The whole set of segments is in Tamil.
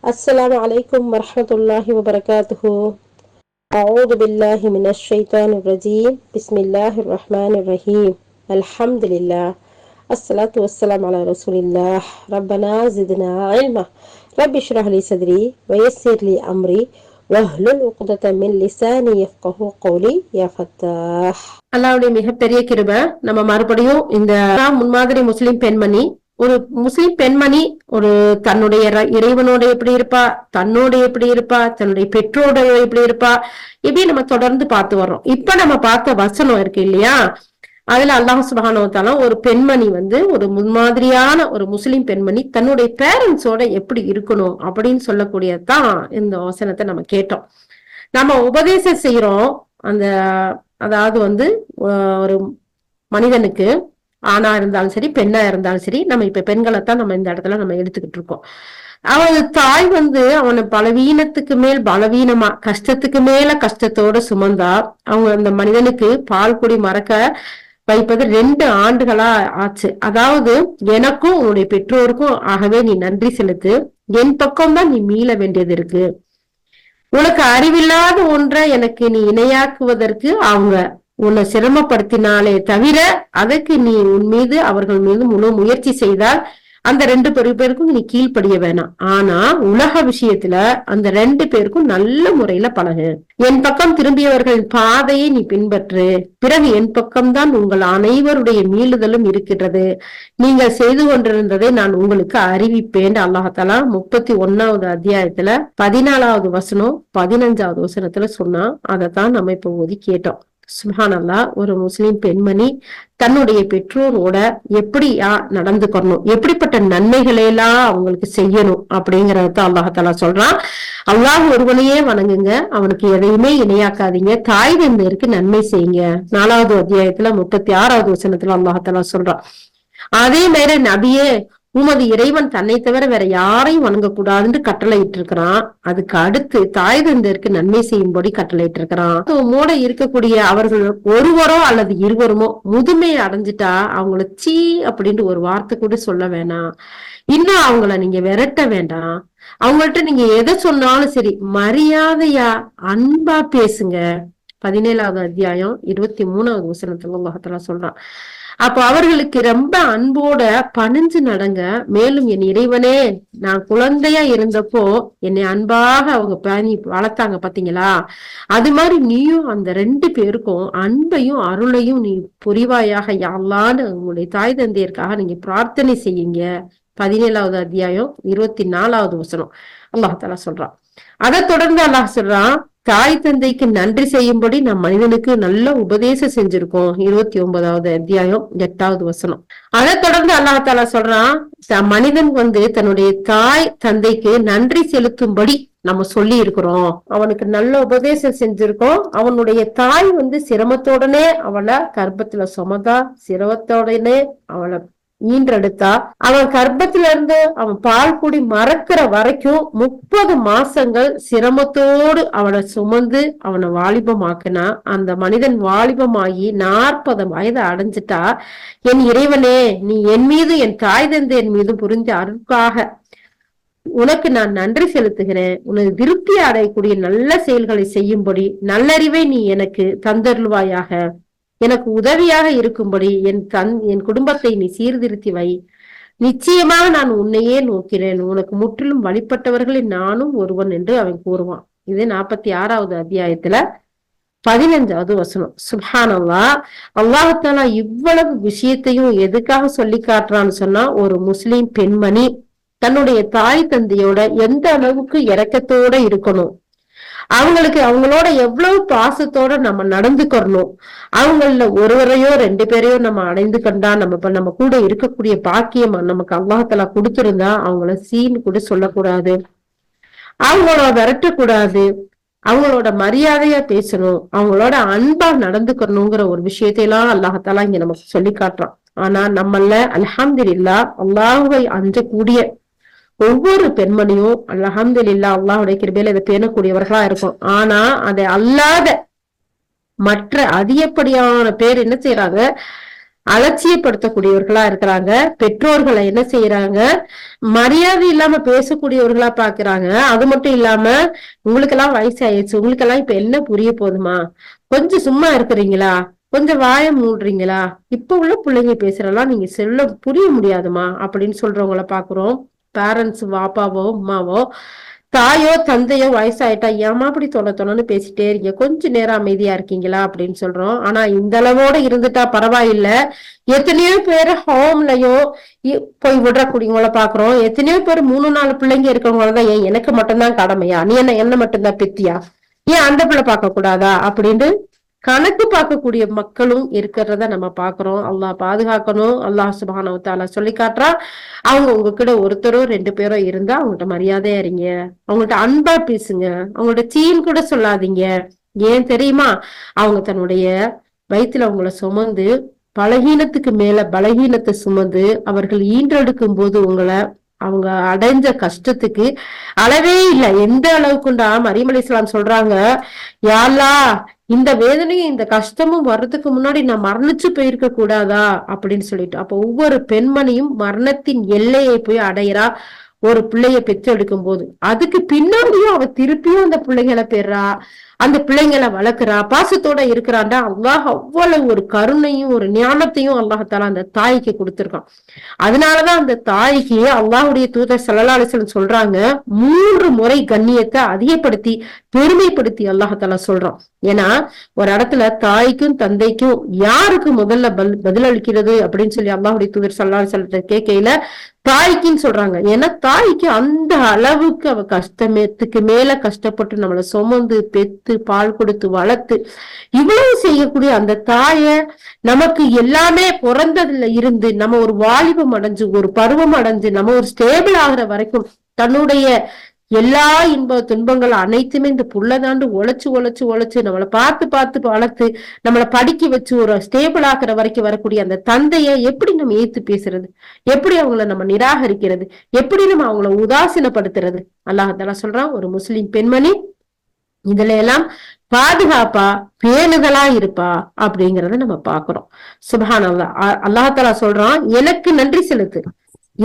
السلام عليكم ورحمة الله وبركاته. أعوذ بالله من الشيطان الرجيم. بسم الله الرحمن الرحيم. الحمد لله. الصلاة والسلام على رسول الله. ربنا زدنا علما. رب اشرح لي صدري ويسر لي أمري واحلل عقدة من لساني يفقهوا قولي يا فتاح. அல்லாஹ்வுடைய மிகப்பெரிய கிருபை, நம்ம மறுபடியும் இந்த முன்மாதிரி முஸ்லிம் பெண்மணி, ஒரு முஸ்லிம் பெண்மணி ஒரு தன்னுடைய இறைவனோட எப்படி இருப்பா, தன்னோட எப்படி இருப்பா, தன்னுடைய பெற்றோட எப்படி இருப்பா, இப்படி நம்ம தொடர்ந்து பார்த்து வர்றோம். இப்ப நம்ம பார்த்த வசனம் இருக்கு இல்லையா, அதுல அல்லாஹ் சுப்ஹானஹு வ தஆலா ஒரு பெண்மணி ஒரு முன்மாதிரியான ஒரு முஸ்லிம் பெண்மணி தன்னுடைய பேரண்ட்ஸோட எப்படி இருக்கணும் அப்படின்னு சொல்லக்கூடியதான் இந்த வசனத்தை நம்ம கேட்டோம். நம்ம உபதேசம் செய்யறோம். அதாவது ஒரு மனிதனுக்கு ஆணா இருந்தாலும் சரி, பெண்ணா இருந்தாலும் சரி, நம்ம இப்ப பெண்களைத்தான் நம்ம இந்த இடத்துல நம்ம எடுத்துக்கிட்டு இருக்கோம். அவன் தாய் அவனை பலவீனத்துக்கு மேல் பலவீனமா, கஷ்டத்துக்கு மேல கஷ்டத்தோட சுமந்தா அவங்க அந்த மனிதனுக்கு பால் குடி மறக்க வைப்பது 2 ஆண்டுகளா ஆச்சு. அதாவது எனக்கும் உன்னுடைய பெற்றோருக்கும் ஆகவே நீ நன்றி செலுத்து, என் பக்கம்தான் நீ மீள வேண்டியது இருக்கு. உனக்கு அறிவில்லாத ஒன்றை எனக்கு நீ இணையாக்குவதற்கு அவங்க உன்னை சிரமப்படுத்தினாலே தவிர அதற்கு நீ உன் மீது அவர்கள் மீது முழு முயற்சி செய்தால் அந்த 2 பேருக்கும் நீ கீழ்ப்படிய வேணாம். ஆனா உலக விஷயத்துல அந்த 2 பேருக்கும் நல்ல முறையில பழகு. என் பக்கம் திரும்பியவர்கள் பாதையை நீ பின்பற்று, பிறகு என் பக்கம்தான் உங்கள் அனைவருடைய மீளுதலும் இருக்கின்றது. நீங்கள் செய்து கொண்டிருந்ததை நான் உங்களுக்கு அறிவிப்பேன். அல்லாஹாலா 31வது அத்தியாயத்துல 14வது வசனம் 15வது வசனத்துல சொன்னா, அதைத்தான் நம்ம இப்ப ஓதி கேட்டோம். சுப்ஹானல்லாஹ். ஒரு முஸ்லிம் பெண்மணி தன்னுடைய பெற்றோரோட எப்படியா நடந்துக்கணும், எப்படிப்பட்ட நன்மைகளை எல்லாம் அவங்களுக்கு செய்யணும் அப்படிங்கறத அல்லாஹாலா சொல்றான். அல்லாஹ் ஒருவனையே வணங்குங்க, அவனுக்கு எதையுமே இணையாக்காதீங்க, தாய் தந்தையருக்கு நன்மை செய்யுங்க. 4வது அத்தியாயத்துல 36வது வசனத்துல அல்லாஹாலா சொல்றான். அதே மாதிரி நபியே, உமது இறைவன் தன்னை தவிர வேற யாரையும் வணங்கக்கூடாதுன்னு கட்டளையிட்டு இருக்கிறான். அதுக்கு அடுத்து தாய் தந்தையருக்கு நன்மை செய்யும்படி கட்டளையிட்டு இருக்கிறான். மூட இருக்கக்கூடிய அவர்கள் ஒருவரோ அல்லது இருவருமோ முதுமையை அடைஞ்சிட்டா அவங்கள சீ அப்படின்ட்டு ஒரு வார்த்தை கூட சொல்ல வேணாம். இன்னும் அவங்கள நீங்க விரட்ட வேண்டாம். அவங்கள்ட்ட நீங்க எதை சொன்னாலும் சரி மரியாதையா அன்பா பேசுங்க. 17வது அத்தியாயம் 23வது வசனத்துல அல்லாஹ் தஆலா சொல்றான். அப்ப அவர்களுக்கு ரொம்ப அன்போட பணிஞ்சு நடங்க. மேலும் என் இறைவனே, நான் குழந்தையா இருந்தப்போ என்னை அன்பாக அவங்க பேணி வளர்த்தாங்க பாத்தீங்களா, அது மாதிரி நீயும் அந்த 2 பேருக்கும் அன்பையும் அருளையும் நீ புரிவாயாக யா அல்லாஹ்னு உங்களுடைய தாய் தந்தையருக்காக நீங்க பிரார்த்தனை செய்யுங்க. 17வது அத்தியாயம் 24வது வசனம் அல்லாஹ் தஆலா சொல்றான். அதை தொடர்ந்து அல்லாஹ் சொல்றான், தாய் தந்தைக்கு நன்றி செய்யும்படி நம் மனிதனுக்கு நல்ல உபதேசம் செஞ்சிருக்கோம். 29வது அத்தியாயம் 8வது வசனம். அதை தொடர்ந்து அல்லாஹ் தஆலா சொல்றான், மனிதன் தன்னுடைய தாய் தந்தைக்கு நன்றி செலுத்தும்படி நம்ம சொல்லி இருக்கிறோம், அவனுக்கு நல்ல உபதேசம் செஞ்சிருக்கோம். அவனுடைய தாய் சிரமத்தோடனே அவளை கர்ப்பத்துல சுமந்தா, சிரமத்தோடனே அவளை ஈன்றெடுத்தா, அவன் கர்ப்பத்துல இருந்து அவன் பால் குடி மறக்கிற வரைக்கும் 30 மாசங்கள் சிரமத்தோடு அவனை சுமந்து அவனை வாலிபமாக்குனா. அந்த மனிதன் வாலிபமாகி 40 வயது அடைஞ்சிட்டா, என் இறைவனே, நீ என் மீது என் தாய் தந்தை என் மீது புரிஞ்ச அருளுக்காக உனக்கு நான் நன்றி செலுத்துகிறேன். உனது திருப்தி அடையக்கூடிய நல்ல செயல்களை செய்யும்படி நல்லறிவை நீ எனக்கு தந்தருள்வாயாக. எனக்கு உதவியாக இருக்கும்படி என் குடும்பத்தை நீ சீர்திருத்தி வை. நிச்சயமாக நான் உன்னையே நோக்கிறேன். உனக்கு முற்றிலும் வழிபட்டவர்களில் நானும் ஒருவன் என்று அவன் கூறுவான். இது 46வது அத்தியாயத்துல 15வது வசனம். சுப்ஹானல்லாஹ். அல்லாஹ் தஆலா இவ்வளவு விஷயத்தையும் எதுக்காக சொல்லி காட்டுறான்னு சொன்னா, ஒரு முஸ்லிம் பெண்மணி தன்னுடைய தாய் தந்தையோட எந்த அளவுக்கு இரக்கத்தோட இருக்கணும், அவங்களோட எவ்வளவு பாசத்தோட நம்ம நடந்துக்கணும், அவங்கள ஒருவரையோ 2 பேரையோ நம்ம அடைந்து கண்டா நம்ம கூட இருக்கக்கூடிய பாக்கியம் நமக்கு அல்லாஹ் தஆலா கொடுத்திருந்தா அவங்கள சீன்னு கூட சொல்லக்கூடாது, அவங்கள விரட்டக்கூடாது, அவங்களோட மரியாதையா பேசணும், அவங்களோட அன்பா நடந்துக்கணுங்கிற ஒரு விஷயத்தையெல்லாம் அல்லாஹ் தஆலா இங்க நமக்கு சொல்லி காட்டுறான். ஆனா நம்மள அல்ஹம்துலில்லாஹ் அல்லாஹ்வை அஞ்சக்கூடிய ஒவ்வொரு பெண்மணியும் அல்ஹம்துலில்லாஹ் அல்லாஹ்வுடைய கிருபையில இதை பேணக்கூடியவர்களா இருக்கும். ஆனா அதை அல்லாத மற்ற அதிகப்படியான பேர் என்ன செய்யறாங்க, அலட்சியப்படுத்தக்கூடியவர்களா இருக்கிறாங்க. பெற்றோர்களை என்ன செய்யறாங்க, மரியாதை இல்லாம பேசக்கூடியவர்களா பாக்குறாங்க. அது மட்டும் இல்லாம, உங்களுக்கு எல்லாம் வயசு ஆயிடுச்சு, உங்களுக்கு எல்லாம் இப்ப என்ன புரிய போதுமா, கொஞ்சம் சும்மா இருக்கிறீங்களா, கொஞ்சம் வாய மூடுறீங்களா, இப்ப உள்ள பிள்ளைங்க பேசுறதெல்லாம் நீங்க சொல்ல புரிய முடியாதுமா அப்படின்னு சொல்றவங்கள பாக்குறோம். பேரண்ட்ஸ், வாப்பாவோ அம்மாவோ தாயோ தந்தையோ வயசாயிட்டா ஏமா அப்படி தொணன்னு பேசிட்டே இருக்கீங்க, கொஞ்ச நேரம் அமைதியா இருக்கீங்களா அப்படின்னு சொல்றோம். ஆனா இந்த அளவோட இருந்துட்டா பரவாயில்ல, எத்தனையோ பேர் ஹோம்லயோ போய் விடுறக்கூடியவங்கள பாக்குறோம். எத்தனையோ பேர் 3-4 பிள்ளைங்க இருக்கிறவங்களதான், ஏன் எனக்கு மட்டும்தான் கடமையா, நீ என்ன மட்டும்தான் பெத்தியா, ஏன் அந்த பிள்ளை பார்க்க கூடாதா அப்படின்னு கணக்கு பார்க்கக்கூடிய மக்களும் இருக்கிறத நம்ம பாக்குறோம். அல்லாஹ் பாதுகாக்கணும். அல்லாஹ் சுப்ஹானஹு வ தஆலா சொல்லி காட்டுறா, அவங்க உங்ககிட்ட ஒருத்தரோ 2 பேரோ இருந்தா அவங்கள்ட்ட மரியாதையா இருங்க, அவங்கள்ட்ட அன்பா பேசுங்க, அவங்கள்ட்ட சீன் கூட சொல்லாதீங்க. ஏன் தெரியுமா, அவங்க தன்னுடைய வயிற்றுல அவங்கள சுமந்து பலகீனத்துக்கு மேல பலகீனத்தை சுமந்து அவர்கள் ஈன்றெடுக்கும் போது உங்களை அவங்க அடைஞ்ச கஷ்டத்துக்கு அளவே இல்லை. எந்த அளவுக்குண்டா மரியம் அலைஹிஸ்ஸலாம் சொல்றாங்க, யா அல்லாஹ் இந்த வேதனையும் இந்த கஷ்டமும் வர்றதுக்கு முன்னாடி நான் மரணிச்சு போயிருக்க கூடாதா அப்படின்னு சொல்லிட்டு. அப்ப ஒவ்வொரு பெண்மணியும் மரணத்தின் எல்லையை போய் அடையிறா ஒரு பிள்ளைய பெற்றெடுக்கும் போது. அதுக்கு பின்னாடியும் அவ திருப்பியும் அந்த பிள்ளைங்களை பெறா, அந்த பிள்ளைங்களை வளர்க்கிறா, பாசத்தோட இருக்கிறான்டா. அல்லாஹ் அவ்வளவு ஒரு கருணையும் ஒரு ஞானத்தையும் அல்லாஹால அந்த தாய்க்கு கொடுத்திருக்கான். அதனாலதான் அந்த தாய்க்கு அல்லாஹுடைய தூதர் ஸல்லல்லாஹு அலைஹி வஸல்லம் சொல்றாங்க, 3 முறை கண்ணியத்தை அதிகப்படுத்தி பெருமைப்படுத்தி அல்லாஹால சொல்றான். ஏன்னா ஒரு இடத்துல தாய்க்கும் தந்தைக்கும் யாருக்கு முதல்ல பதிலளிக்கிறது அப்படின்னு சொல்லி அல்லாஹுடைய தூதர் ஸல்லல்லாஹு அலைஹி வஸல்லம் கேட்கையில தாய்க்குன்னு சொல்றாங்க. ஏன்னா தாய்க்கு அந்த அளவுக்கு அவ கஷ்டத்துக்கு மேல கஷ்டப்பட்டு நம்மளை சுமந்து பெத்து பால் கொடுத்து வளர்த்து இவ்வளவு செய்யக்கூடிய அந்த தாய, நமக்கு எல்லாமே பிறந்ததுல இருந்து நம்ம ஒரு வாலிபம் அடைஞ்சு ஒரு பருவம் அடைஞ்சு நம்ம ஒரு ஸ்டேபிள் ஆகுற வரைக்கும் தன்னுடைய எல்லா இன்ப துன்பங்கள் அனைத்துமே இந்த புள்ளதாண்டு உழைச்சு உழைச்சு உழைச்சு நம்மளை பார்த்து பார்த்து வளர்த்து நம்மளை படிக்க வச்சு ஒரு ஸ்டேபிள் ஆக்குற வரைக்கும் வரக்கூடிய அந்த தந்தைய எப்படி நம்ம ஏத்து பேசுறது, எப்படி அவங்கள நம்ம நிராகரிக்கிறது, எப்படி நம்ம அவங்கள உதாசீனப்படுத்துறது. அல்லாஹ் சொல்றான், ஒரு முஸ்லிம் பெண்மணி இதுல எல்லாம் பாதுகாப்பா பேணுதலா இருப்பா அப்படிங்கறத நம்ம பாக்குறோம். சுப்ஹானல்லாஹ். அல்லாஹ் சொல்றான், எனக்கு நன்றி செலுத்து,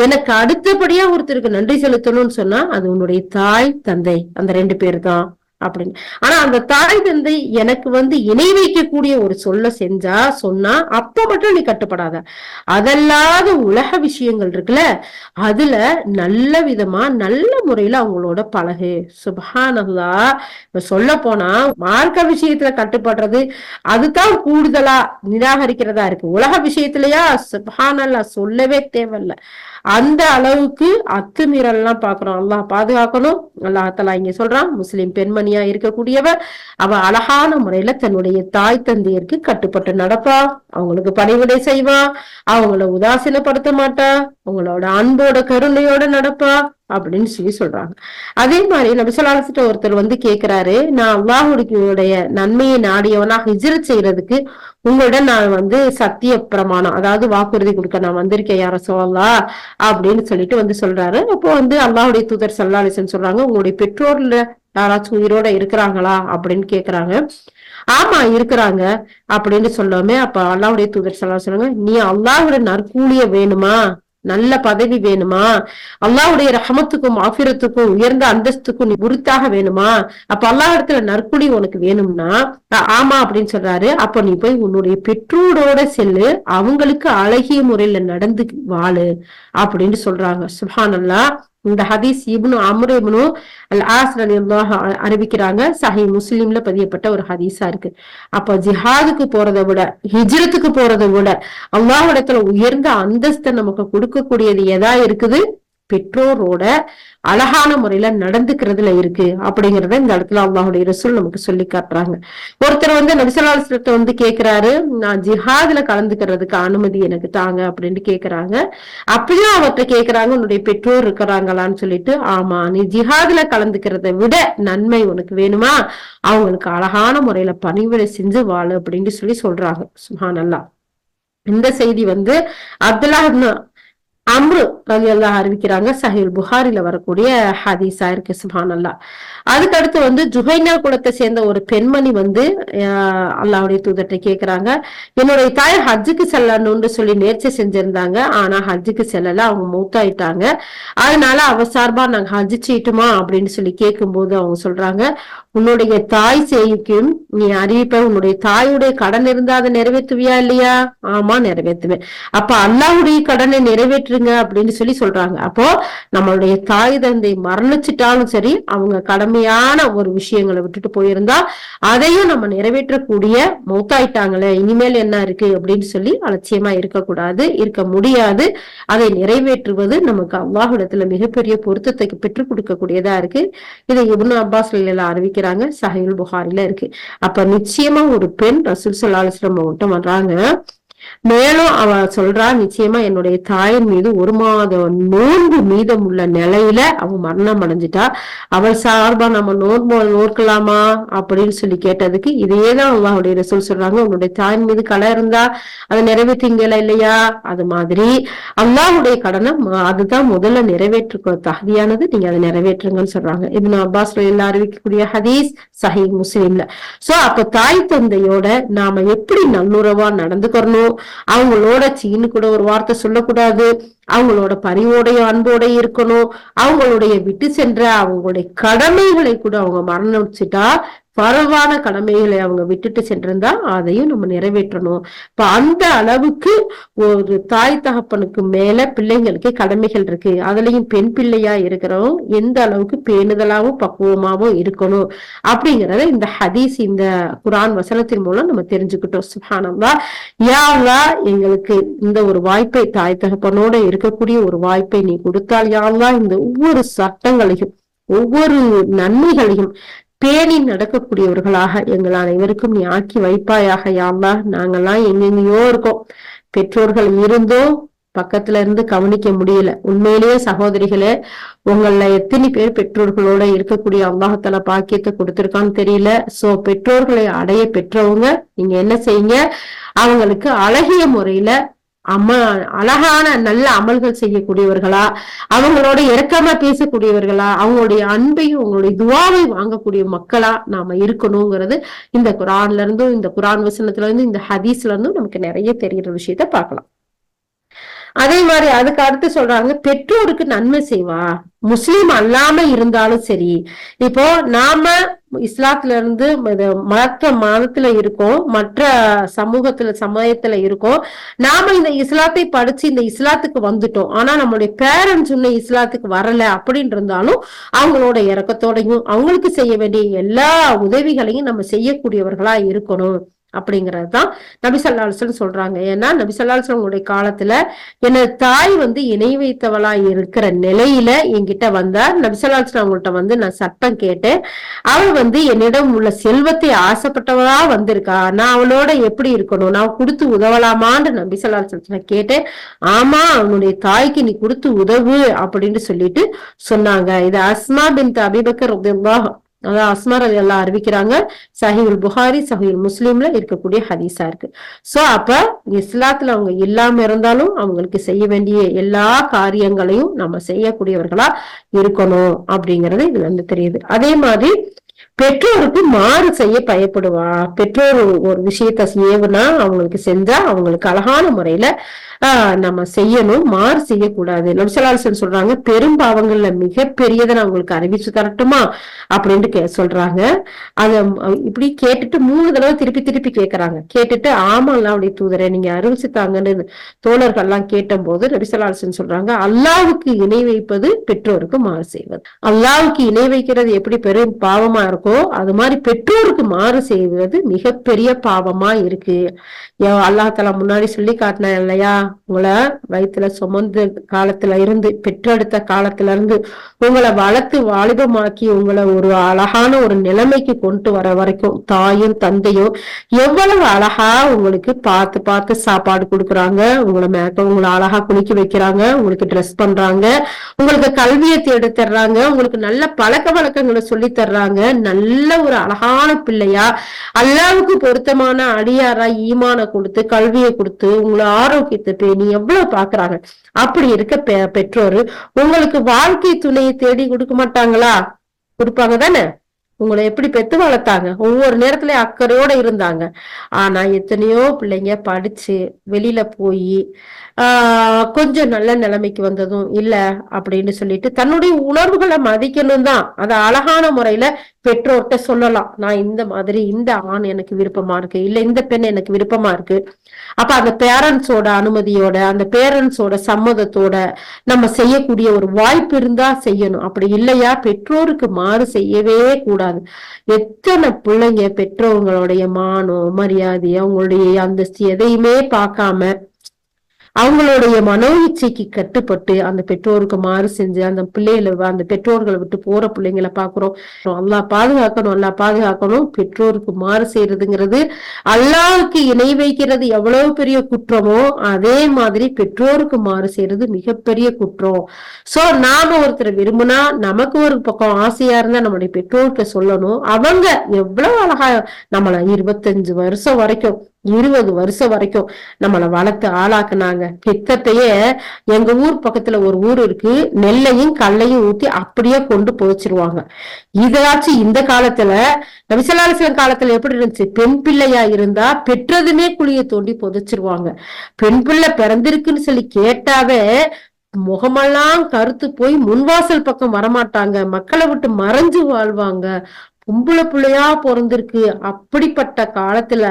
எனக்கு அடுத்தபடியா ஒருத்தருக்கு நன்றி செலுத்தணும்னு சொன்னா அது உன்னுடைய தாய் தந்தை, அந்த 2 பேர் தான் அப்படின்னு. ஆனா அந்த தாய் தந்தை எனக்கு இணை வைக்கக்கூடிய ஒரு சொன்னா அப்ப மட்டும் நீ கட்டுப்படாத. அதல்லாத உலக விஷயங்கள் இருக்குல்ல, அதுல நல்ல விதமா நல்ல முறையில அவங்களோட பழகு. சுப்ஹானல்லாஹ். இப்ப சொல்ல போனா மார்க்க விஷயத்துல கட்டுப்படுறது அதுதான் கூடுதலா நிராகரிக்கிறதா இருக்கு. உலக விஷயத்திலயா சுப்ஹானல்லாஹ் சொல்லவே தேவையில்ல. அந்த அளவுக்கு அத்துமீறல் எல்லாம் பாக்குறோம். அல்லாஹ் பாதுகாக்கணும். அல்லாஹ் தஆலா இங்க சொல்றான், முஸ்லிம் பெண்மணியா இருக்கக்கூடியவர் அவ அழகான முறையில தன்னுடைய தாய் தந்தையருக்கு கட்டுப்பட்டு நடப்பா, அவங்களுக்கு பணிவிடை செய்வா, அவங்கள உதாசீனப்படுத்த மாட்டா, அவங்களோட அன்போட கருணையோட நடப்பா அப்படின்னு சொல்றாங்க. அதே மாதிரி நபி ஸல்லல்லாஹு அலைஹி வஸல்லம் ஒருத்தர் கேக்குறாரு, நான் அல்லாஹ்வுடைய நன்மையை நாடியவனா ஹிஜ்ரத் செய்யறதுக்கு உங்களிடம் நான் சத்திய பிரமாணம், அதாவது வாக்குறுதி கொடுக்க நான் வந்திருக்கேன் யா ரசூலல்லாஹ் அப்படின்னு சொல்லிட்டு சொல்றாரு. அப்போ அல்லாஹ்வுடைய தூதர் ஸல்லல்லாஹு அலைஹி வஸல்லம் சொல்றாங்க, உங்களுடைய பெற்றோர்ல யாராச்சும் உயிரோட இருக்கிறாங்களா அப்படின்னு கேக்குறாங்க. ஆமா இருக்கிறாங்க அப்படின்னு சொல்லவுமே அப்ப அல்லாஹ்வுடைய தூதர் ஸல்லல்லாஹு அலைஹி வஸல்லம், நீ அல்லாஹ்வுடைய நற்கூலிய வேணுமா, நல்ல பதவி வேணுமா, அல்லாஹ்வுடைய ரஹமத்துக்கும் ஆஃபிரத்துக்கும் உயர்ந்த அந்தஸ்துக்கும் நீ உரித்தாக வேணுமா, அப்ப அல்லாஹ் இடத்துல நற்குலி உனக்கு வேணும்னா ஆமா அப்படின்னு சொல்றாரு. அப்ப நீ போய் உன்னுடைய பெற்றோரோட செல்லு, அவங்களுக்கு அழகிய முறையில நடந்து வாழு அப்படின்னு சொல்றாங்க. சுப்ஹானல்லாஹ். இந்த ஹதீஸ் இப்னு அம்ர் இப்னு அல் ஆஸ் ரலியல்லாஹு அறிவிக்கிறாங்க. சஹீஹ் முஸ்லிம்ல பதியப்பட்ட ஒரு ஹதீஸா இருக்கு. அப்ப ஜிஹாதுக்கு போறதை விட ஹிஜ்ரத்துக்கு போறதை விட அல்லாஹ்விடத்துல உயர்ந்த அந்தஸ்தை நமக்கு கொடுக்கக்கூடியது எதா இருக்குது, பெற்றோரோட அழகான முறையில நடந்துக்கிறதுல இருக்கு அப்படிங்கறத இந்த இடத்துல அல்லாஹ்வுடைய ரசூல் நமக்கு சொல்லி காட்டுறாங்க. ஒருத்தர் நபி ஸல்லல்லாஹு அலைஹி வஸல்லம் கேக்குறாரு, நான் ஜிஹாதுல கலந்துக்கிறதுக்கு அனுமதி எனக்கு தாங்க அப்படின்னு கேக்குறாங்க. அப்பயும் அவர்கிட்ட கேக்குறாங்க, உன்னுடைய பெற்றோர் இருக்கிறாங்களான்னு சொல்லிட்டு. ஆமா, நீ ஜிஹாதுல கலந்துக்கிறத விட நன்மை உனக்கு வேணுமா, அவங்களுக்கு அழகான முறையில பணிவிடை செஞ்சு வாழு அப்படின்னு சொல்றாங்க. சுப்ஹானல்லாஹ். இந்த செய்தி அப்துல்லாஹ் இப்னு அம்ரு ரலியல்லாஹு அறிவிக்கிறாங்க. சஹீஹ் புகாரில வரக்கூடிய ஹதீஸா இருக்கு. சுப்ஹானல்லாஹ். அதுக்கு அடுத்து ஜுஹைனா குலத்தை சேர்ந்த ஒரு பெண்மணி அல்லாஹ்வுடைய தூதர்ட்ட கேக்குறாங்க, என்னுடைய தாய் ஹஜ்ஜுக்கு செல்லணும்னு சொல்லி நேர்ச்சி செஞ்சிருந்தாங்க. ஆனா ஹஜ்ஜுக்கு செல்லல, அவங்க மௌத்தாயிட்டாங்க. அதனால அவ சார்பா நாங்க ஹஜ்ஜு செய்யட்டுமா அப்படின்னு சொல்லி கேட்கும்போது அவங்க சொல்றாங்க, உன்னுடைய தாய் செய்யும் நீ அறிவிப்ப, உன்னுடைய தாயுடைய கடன் இருந்தா அதை நிறைவேற்றுவியா இல்லையா? ஆமா, நிறைவேற்றுவேன். அப்ப அல்லாஹ்வுடைய கடனை நிறைவேற்றுங்க அப்படின்னு சொல்லி சொல்றாங்க. அப்போ நம்மளுடைய தாய் தந்தை மரணிச்சிட்டாலும் சரி, அவங்க கடமையான ஒரு விஷயங்களை விட்டுட்டு போயிருந்தா அதையும் நம்ம நிறைவேற்றக்கூடிய, மௌத்தாயிட்டாங்களே இனிமேல் என்ன இருக்கு அப்படின்னு சொல்லி அலட்சியமா இருக்கக்கூடாது, இருக்க முடியாது. அதை நிறைவேற்றுவது நமக்கு அல்லாஹ்விடத்துல மிகப்பெரிய பொருத்தத்தை பெற்றுக் கொடுக்கக்கூடியதா இருக்கு. இதை இப்னு அப்பாஸ் எல்லாம் அறிவிக்கிறாங்க. சஹீஹுல் புகாரில இருக்கு. அப்ப நிச்சயமா ஒரு பெண் ரசூல் ஸல்லல்லாஹு அலைஹி வஸல்லம் வர்றாங்க. மேலும் அவ சொல்றா, நிச்சயமா என்னுடைய தாயின் மீது 1 மாதம் நோன்பு மீதம் உள்ள நிலையில அவ மரணம் அடைஞ்சிட்டா. அவள் சார்பா நம்ம நோக்கலாமா அப்படின்னு சொல்லி கேட்டதுக்கு இதேதான் அல்லாஹ்வுடைய ரசூல் சொல்றாங்க, உன்னுடைய தாயின் மீது கடை இருந்தா அதை நிறைவேற்றீங்களா இல்லையா? அது மாதிரி அல்லாஹ்வுடைய கடனை அதுதான் முதல்ல நிறைவேற்ற தகுதியானது, நீங்க அதை நிறைவேற்றுங்கன்னு சொல்றாங்க. இப்னு அப்பாஸ் ரலியல்லாஹு அறிவிக்கக்கூடிய ஹதீஸ் சஹீஹ் முஸ்லிம்ல. சோ அப்ப தாய் தந்தையோட நாம எப்படி நல்லுறவா நடந்துக்கணும், அவங்களோட சீனு கூட ஒரு வார்த்தை சொல்லக்கூடாது, அவங்களோட பரிவோடைய அன்போட இருக்கணும், அவங்களுடைய விட்டு சென்ற அவங்களுடைய கடமைகளை கூட அவங்க மறந்துச்சுட்டா, பரவான கடமைகளை அவங்க விட்டுட்டு சென்றிருந்தா அதையும் நம்ம நிறைவேற்றணும். இப்ப அந்த அளவுக்கு ஒரு தாய் தகப்பனுக்கு மேல பிள்ளைங்களுக்கு கடமைகள் இருக்கு. அதுலயும் பெண் பிள்ளையா இருக்கிறவங்க எந்த அளவுக்கு பேணுதலாவும் பக்குவமாவும் இருக்கணும் அப்படிங்கறத இந்த ஹதீஸ், இந்த குர்ஆன் வசனத்தின் மூலம் நம்ம தெரிஞ்சுக்கிட்டோம். சுப்ஹானல்லாஹ். யா அல்லாஹ், எங்களுக்கு இந்த ஒரு வாய்ப்பை, தாய் தகப்பனோட இருக்கக்கூடிய ஒரு வாய்ப்பை நீ கொடுத்தால் யா அல்லாஹ், இந்த ஒவ்வொரு சட்டங்களையும் ஒவ்வொரு நன்மைகளையும் பேணி நடக்கக்கூடியவர்களாக எங்கள் அனைவருக்கும் நீ ஆக்கி வைப்பாயாக யா அல்லாஹ். நாங்கெல்லாம் எங்கெங்கயோ இருக்கோம், பெற்றோர்கள் இருந்தோ பக்கத்துல இருந்து கவனிக்க முடியல. உண்மையிலேயே சகோதரிகளே, உங்கள எத்தனை பேர் பெற்றோர்களோட இருக்கக்கூடிய அல்லாஹ்தால பாக்கியத்தை கொடுத்திருக்கான்னு தெரியல. சோ பெற்றோர்களை அடைய பெற்றவங்க நீங்க என்ன செய்யுங்க, அவங்களுக்கு அழகிய முறையில அழகான நல்ல அமல்கள் செய்யக்கூடியவர்களா, அவங்களோட இறக்கமா பேசக்கூடியவர்களா, அவங்களுடைய அன்பையும் உங்களுடைய துவாவை வாங்கக்கூடிய மக்களா நாம இருக்கணுங்கிறது இந்த குர்ஆன்ல இருந்தும், இந்த குர்ஆன் வசனத்துல இருந்து, இந்த ஹதீஸ்ல இருந்தும் நமக்கு நிறைய தெரிகிற விஷயத்த பார்க்கலாம். அதே மாதிரி அதுக்கு அடுத்து சொல்றாங்க, பெற்றோருக்கு நன்மை செய்வா, முஸ்லீம் அல்லாம இருந்தாலும் சரி. இப்போ நாம இஸ்லாத்துல இருந்து மற்ற மதத்துல இருக்கோம், மற்ற சமயத்துல இருக்கோம். நாம இந்த இஸ்லாத்தை படிச்சு இந்த இஸ்லாத்துக்கு வந்துட்டோம். ஆனா நம்மளுடைய பேரண்ட்ஸ் இன்னும் இஸ்லாத்துக்கு வரல அப்படின்னு இருந்தாலும் அவங்களோட இறக்கத்தோடையும் அவங்களுக்கு செய்ய வேண்டிய எல்லா உதவிகளையும் நம்ம செய்யக்கூடியவர்களா இருக்கணும் அப்படிங்கறதுதான் நபி ஸல்லல்லாஹு அலைஹி வஸல்லம் சொல்றாங்க. ஏன்னா நபி ஸல்லல்லாஹு அலைஹி வஸல்லம் காலத்துல எனது தாய் இணை வைத்தவளா இருக்கிற நிலையில என்கிட்ட வந்தார். நபி ஸல்லல்லாஹு அலைஹி வஸல்லம் அவங்கள்ட்ட நான் சட்டம் கேட்டேன். அவள் என்னிடம் உள்ள செல்வத்தை ஆசைப்பட்டவளா வந்திருக்கா, நான் அவளோட எப்படி இருக்கணும், நான் கொடுத்து உதவலாமான்னு நபி ஸல்லல்லாஹு அலைஹி வஸல்லம் கேட்டேன். ஆமா, அவனுடைய தாய்க்கு நீ கொடுத்து உதவு அப்படின்னு சொல்லிட்டு சொன்னாங்க. இது அஸ்மா பின்த் அபீபக்கர் ரலியல்லாஹு அதாவது அஸ்மா ரலியல்லாஹு அறிவிக்கிறாங்க. சஹீஹுல் புகாரி, சஹீஹுல் முஸ்லிம்ல இருக்கக்கூடிய ஹதீஸா இருக்கு. சோ அப்ப இஸ்லாத்துல அவங்க இல்லாம இருந்தாலும் அவங்களுக்கு செய்ய வேண்டிய எல்லா காரியங்களையும் நம்ம செய்யக்கூடியவர்களா இருக்கணும் அப்படிங்கறது இதுல இருந்து தெரியுது. அதே மாதிரி பெற்றோருக்கு மாறு செய்ய பயப்படுவா. பெற்றோர் ஒரு விஷயத்த ஏவுனா அவங்களுக்கு செஞ்சா அவங்களுக்கு அழகான முறையில நம்ம செய்யணும், மாறு செய்யக்கூடாது. நபி ஸல்லல்லாஹு அலைஹி வஸல்லம் சொல்றாங்க, பெரும் பாவங்கள்ல மிகப்பெரியதை நான் உங்களுக்கு அறிவிச்சு தரட்டுமா அப்படின்ட்டு சொல்றாங்க. அத இப்படி கேட்டுட்டு 3 தடவை திருப்பி திருப்பி கேக்குறாங்க. கேட்டுட்டு ஆமாலாம் அப்படி தூதரே நீங்க அறிவிச்சுத்தாங்கன்னு தோழர்கள் எல்லாம் கேட்ட போது நபி ஸல்லல்லாஹு அலைஹி வஸல்லம் சொல்றாங்க, அல்லாஹ்வுக்கு இணை வைப்பது பெற்றோருக்கு மாறு செய்வது. அல்லாஹ்வுக்கு இணை வைக்கிறது எப்படி பெரும் பாவமா இருக்கோ அது மாதிரி பெற்றோருக்கு மாறு செய்வது மிகப்பெரிய பாவமா இருக்கு. அல்லாஹ் தஆலா முன்னாடி சொல்லி காட்டினா இல்லையா, உங்களை வயிற்றுல சுமந்த காலத்துல இருந்து, பெற்றெடுத்த காலத்துல இருந்து உங்களை வளர்த்து வாலிபமாக்கி உங்களை ஒரு அழகான ஒரு நிலைமைக்கு கொண்டு வர வரைக்கும் தாயும் தந்தையும் எவ்வளவு அழகா உங்களுக்கு பார்த்து பார்த்து சாப்பாடு கொடுக்குறாங்க, உங்களை அழகா குளிக்க வைக்கிறாங்க, உங்களுக்கு ட்ரெஸ் பண்றாங்க, உங்களுக்கு கல்வியை தேடி தர்றாங்க, உங்களுக்கு நல்ல பழக்க வழக்கங்களை சொல்லி தர்றாங்க, நல்ல நல்ல ஒரு அழகான பிள்ளையா, அல்லாவுக்கு பொருத்தமான அடியாரா ஈமான கொடுத்து கல்வியை கொடுத்து உங்களை ஆரோக்கியத்தை பேணி எவ்வளவு பாக்குறாங்க. அப்படி இருக்க பெற்றோரு உங்களுக்கு வாழ்க்கை துணையை தேடி கொடுக்க மாட்டாங்களா? கொடுப்பாங்க தானே. உங்களை எப்படி பெத்து வளர்த்தாங்க, ஒவ்வொரு நேரத்துலயும் அக்கறையோட இருந்தாங்க. ஆனா எத்தனையோ பிள்ளைங்க படிச்சு வெளியில போய் கொஞ்சம் நல்ல நிலைமைக்கு வந்ததும் இல்ல அப்படின்னு சொல்லிட்டு தன்னுடைய உணர்வுகளை மதிக்கணும் தான். அத அழகான முறையில பெற்றோர்கிட்ட சொல்லலாம். நான் இந்த மாதிரி இந்த ஆண் எனக்கு விருப்பமா இருக்கு, இல்ல இந்த பெண் எனக்கு விருப்பமா இருக்கு. அப்ப அந்த பேரண்ட்ஸோட அனுமதியோட அந்த பேரண்ட்ஸோட சம்மதத்தோட நம்ம செய்யக்கூடிய ஒரு வாய்ப்பு இருந்தா செய்யணும். அப்படி இல்லையா பெற்றோருக்கு மாறு செய்யவே கூடாது. எத்தனை பிள்ளைங்க பெற்றோர்களுடைய மானம் மரியாதை அவங்களுடைய அந்தஸ்து எதையுமே பார்க்காம அவங்களுடைய மனோ இச்சைக்கு கட்டுப்பட்டு அந்த பெற்றோருக்கு மாறு செஞ்சு அந்த பிள்ளைகளை அந்த பெற்றோர்களை விட்டு போற பிள்ளைங்களை பாக்குறோம். அல்லாஹ் பாதுகாக்கணும், அல்லாஹ் பாதுகாக்கணும். பெற்றோருக்கு மாறு செய்யறதுங்கிறது அல்லாஹ்வுக்கு இணை வைக்கிறது எவ்வளவு பெரிய குற்றமோ அதே மாதிரி பெற்றோருக்கு மாறு செய்யறது மிகப்பெரிய குற்றம். சோ நாம ஒருத்தரை விரும்புனா நமக்கு ஒரு பக்கம் ஆசையா இருந்தா நம்மளுடைய பெற்றோர்கிட்ட சொல்லணும். அவங்க எவ்வளவு அழகா நம்மள 25 வருஷம் வரைக்கும் 20 வருஷம் வரைக்கும் நம்மளை வளர்த்து ஆளாக்குனாங்க. கிட்டத்தையே எங்க ஊர் பக்கத்துல ஒரு ஊர் இருக்கு, நெல்லையும் கல்லையும் ஊத்தி அப்படியே கொண்டு போச்சிருவாங்க. இதாச்சும் இந்த காலத்துல நபிசல்லாஹு காலத்துல எப்படி இருந்துச்சு? பெண் பிள்ளையா இருந்தா பெற்றதுமே குழிய தோண்டி புதைச்சிருவாங்க. பெண் பிள்ளை பிறந்திருக்குன்னு சொல்லி கேட்டாவே முகமெல்லாம் கருத்து போய் முன்வாசல் பக்கம் வரமாட்டாங்க, மக்களை விட்டு மறைஞ்சு வாழ்வாங்க. பொம்பளை பிள்ளையா பிறந்திருக்கு. அப்படிப்பட்ட காலத்துல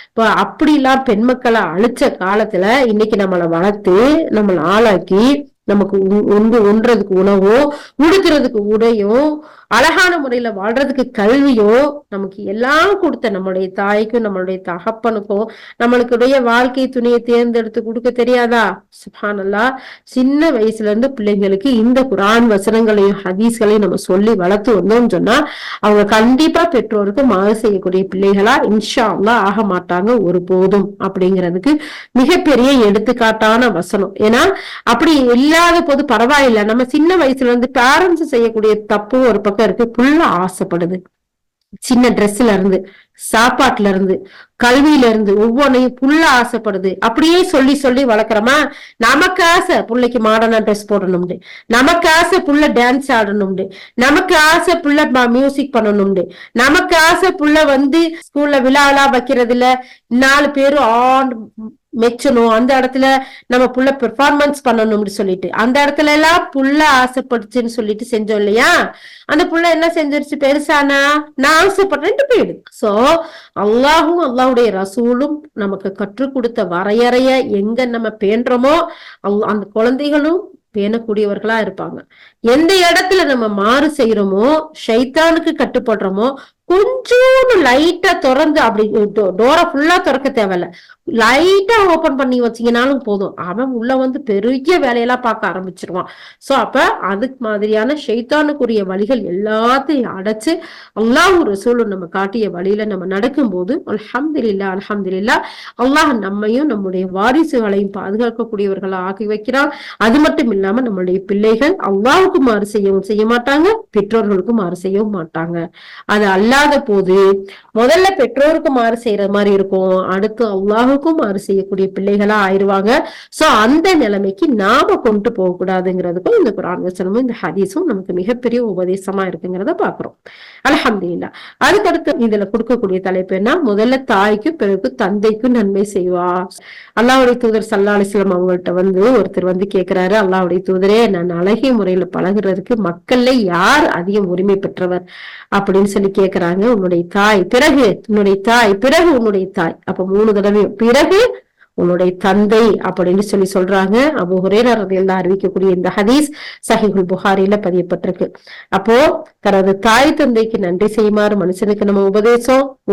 இப்ப அப்படிலாம் பெண் மக்களை அழிச்ச காலத்துல இன்னைக்கு நம்மளை வளர்த்து நம்மளை ஆளாக்கி நமக்கு உண்றதுக்கு உணவும் உடுக்கிறதுக்கு உடையும் அழகான முறையில வாழ்றதுக்கு கல்வியும் நமக்கு எல்லாம் கொடுத்த நம்மளுடைய தாய்க்கும் நம்மளுடைய தகப்பனுக்கும் நம்மளுக்குடைய வாழ்க்கை துணையை தேர்ந்தெடுத்து கொடுக்க தெரியாதா? சுப்ஹானல்லாஹ். சின்ன வயசுல இருந்து பிள்ளைங்களுக்கு இந்த குர்ஆன் வசனங்களையும் ஹதீஸ்களையும் நம்ம சொல்லி வளர்த்து வந்தோம்னு சொன்னா அவங்க கண்டிப்பா பெற்றோருக்கு மாறு செய்யக்கூடிய பிள்ளைகளா இன்ஷா அல்லாஹ் ஆக மாட்டாங்க ஒரு போதும். அப்படிங்கிறதுக்கு மிகப்பெரிய எடுத்துக்காட்டான வசனம். ஏன்னா அப்படி இல்லாத போது பரவாயில்ல, நம்ம சின்ன வயசுல இருந்து பேரண்ட்ஸ் செய்யக்கூடிய தப்பு ஒரு பக்கம் இருக்கு. புள்ள ஆசைப்படுது, சின்ன ட்ரெஸ்ல இருந்து சாப்பாட்டுல இருந்து கல்வியில இருந்து ஒவ்வொன்னையும் புள்ள ஆசைப்படுது. அப்படியே சொல்லி சொல்லி வளர்க்குறோமா? நமக்கு ஆசை பிள்ளைக்கு மாடர்னா ட்ரெஸ் போடணும்னு, நமக்கு ஆசை புள்ள டான்ஸ் ஆடணும்னு, நமக்கு ஆசை புள்ள மியூசிக் பண்ணணும்னு, நமக்கு ஆசை புள்ள ஸ்கூல்ல விழாலாம் வைக்கிறதுல 4 பேரும் மெச்சணும், அந்த இடத்துல நம்ம புள்ள பெர்ஃபார்மன்ஸ் பண்ணணும்னு சொல்லிட்டு அந்த இடத்துல எல்லாம் புள்ள ஆசைப்படுச்சுன்னு சொல்லிட்டு செஞ்சோம் இல்லையா? அந்த புள்ள என்ன செஞ்சிருச்சு? பெருசானா நான் ஆசைப்படுறேன்ட்டு போயிடுது. சோ அல்லாஹும் அல்லாஹ்வுடைய ரசூலும் நமக்கு கற்றுக் கொடுத்த வரையறைய எங்க நம்ம பேணுறோமோ அந்த குழந்தைகளும் பேணக்கூடியவர்களா இருப்பாங்க. எந்த இடத்துல நம்ம மாறு செய்யறோமோ ஷைத்தானுக்கு கட்டுப்படுறோமோ கொஞ்சோண்டு லைட்டா திறந்து, அப்படி டோரை ஃபுல்லா திறக்க தேவையில்ல, லைட்டா ஓபன் பண்ணி வச்சீங்கன்னாலும் போதும், அவன் உள்ள பெரிய வேலையெல்லாம் பார்க்க ஆரம்பிச்சிருவான். சோ அப்ப அதுக்கு மாதிரியான ஷைத்தானுக்குரிய வழிகள் எல்லாத்தையும் அடைச்சு அல்லாஹ் ரசூலும் நம்ம காட்டிய வழியில நம்ம நடக்கும் போது அல்ஹம்துலில்லாஹ் அல்ஹம்துலில்லாஹ் அல்லாஹ் நம்மையும் நம்முடைய வாரிசுகளையும் பாதுகாக்கக்கூடியவர்களை ஆக்கி வைக்கிறான். அது மட்டும் இல்லாம நம்மளுடைய பிள்ளைகள் அல்லாஹ்வுக்கு மாறு செய்யவும் செய்ய மாட்டாங்க, பெற்றோர்களுக்கு மாறு செய்யவும் மாட்டாங்க. அது அல்லாத போது முதல்ல பெற்றோருக்கு மாறு செய்யற மாதிரி இருக்கும், அடுத்து அல்லாஹுக்கும் மாறு செய்யக்கூடிய பிள்ளைகளா ஆயிருவாங்க. சோ அந்த நிலைமைக்கு நாம கொண்டு போக கூடாதுங்கிறதுக்கும் இந்த குர்ஆன் வசனமும் இந்த ஹதீஸும் நமக்கு மிகப்பெரிய உபதேசமா இருக்குங்கிறத பாக்குறோம். அல்ஹம்துலில்லாஹ். அதுக்கடுத்து இதுல கொடுக்கக்கூடிய தலைப்பு என்ன? முதல்ல தாய்க்கும் பிறகு தந்தைக்கும் நன்மை செய்வா. அல்லாஹ்வுடைய தூதர் ஸல்லல்லாஹு அலைஹி வஸல்லம் அவங்கள்ட்ட ஒருத்தர் கேக்குறாரு, அல்லாஹ்வுடைய தூதரே, நான் அழகிய முறையில பழகுறதுக்கு மக்கள்ல யார் அதிகம் உரிமை பெற்றவர் அப்படின்னு சொல்லி கேக்குறாங்க. உன்னுடைய தாய், பிறகு உன்னுடைய தாய், பிறகு உன்னுடைய தாய். அப்ப 3 தடவை பிறகு உன்னுடைய தந்தை அப்படின்னு சொல்லி சொல்றாங்க. அபூ ஹுரைரா ரலியல்லாஹு அறிவிக்கக்கூடிய இந்த ஹதீஸ் சஹீஹுல் புகாரில பதியப்பட்டிருக்கு. அப்போ தனது தாய் தந்தைக்கு நன்றி செய்யுமாறு மனுஷனுக்கு நம்ம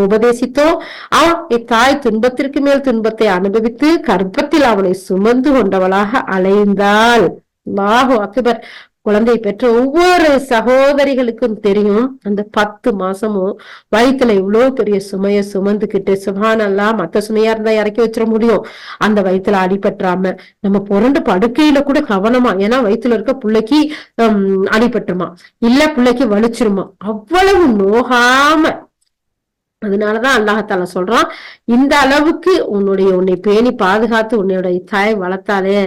உபதேசித்தோம். அவன் தாய் துன்பத்திற்கு மேல் துன்பத்தை அனுபவித்து கர்ப்பத்தில் அவனை சுமந்து கொண்டவளாக அலைந்தாள். அல்லாஹு அக்பர். குழந்தை பெற்ற ஒவ்வொரு சகோதரிகளுக்கும் தெரியும், அந்த 10 மாசமும் வயிற்றுல இவ்வளவு பெரிய சுமைய சுமந்துக்கிட்டு, சுப்ஹானல்லாஹ், மத்த சுமையா இருந்தா இறக்கி வச்சிட முடியும், அந்த வயிற்றுல அடிபட்டுறாம நம்ம புரண்டு படுக்கையில கூட கவனமா, ஏன்னா வயிற்றுல இருக்க பிள்ளைக்கு அடிபட்டுருமா, இல்ல பிள்ளைக்கு வலிச்சிருமா, அவ்வளவு நோகாம. அதனாலதான் அல்லாஹால சொல்றான், இந்த அளவுக்கு உன்னை பேணி பாதுகாத்து உன்னுடைய தாய் வளர்த்தாலே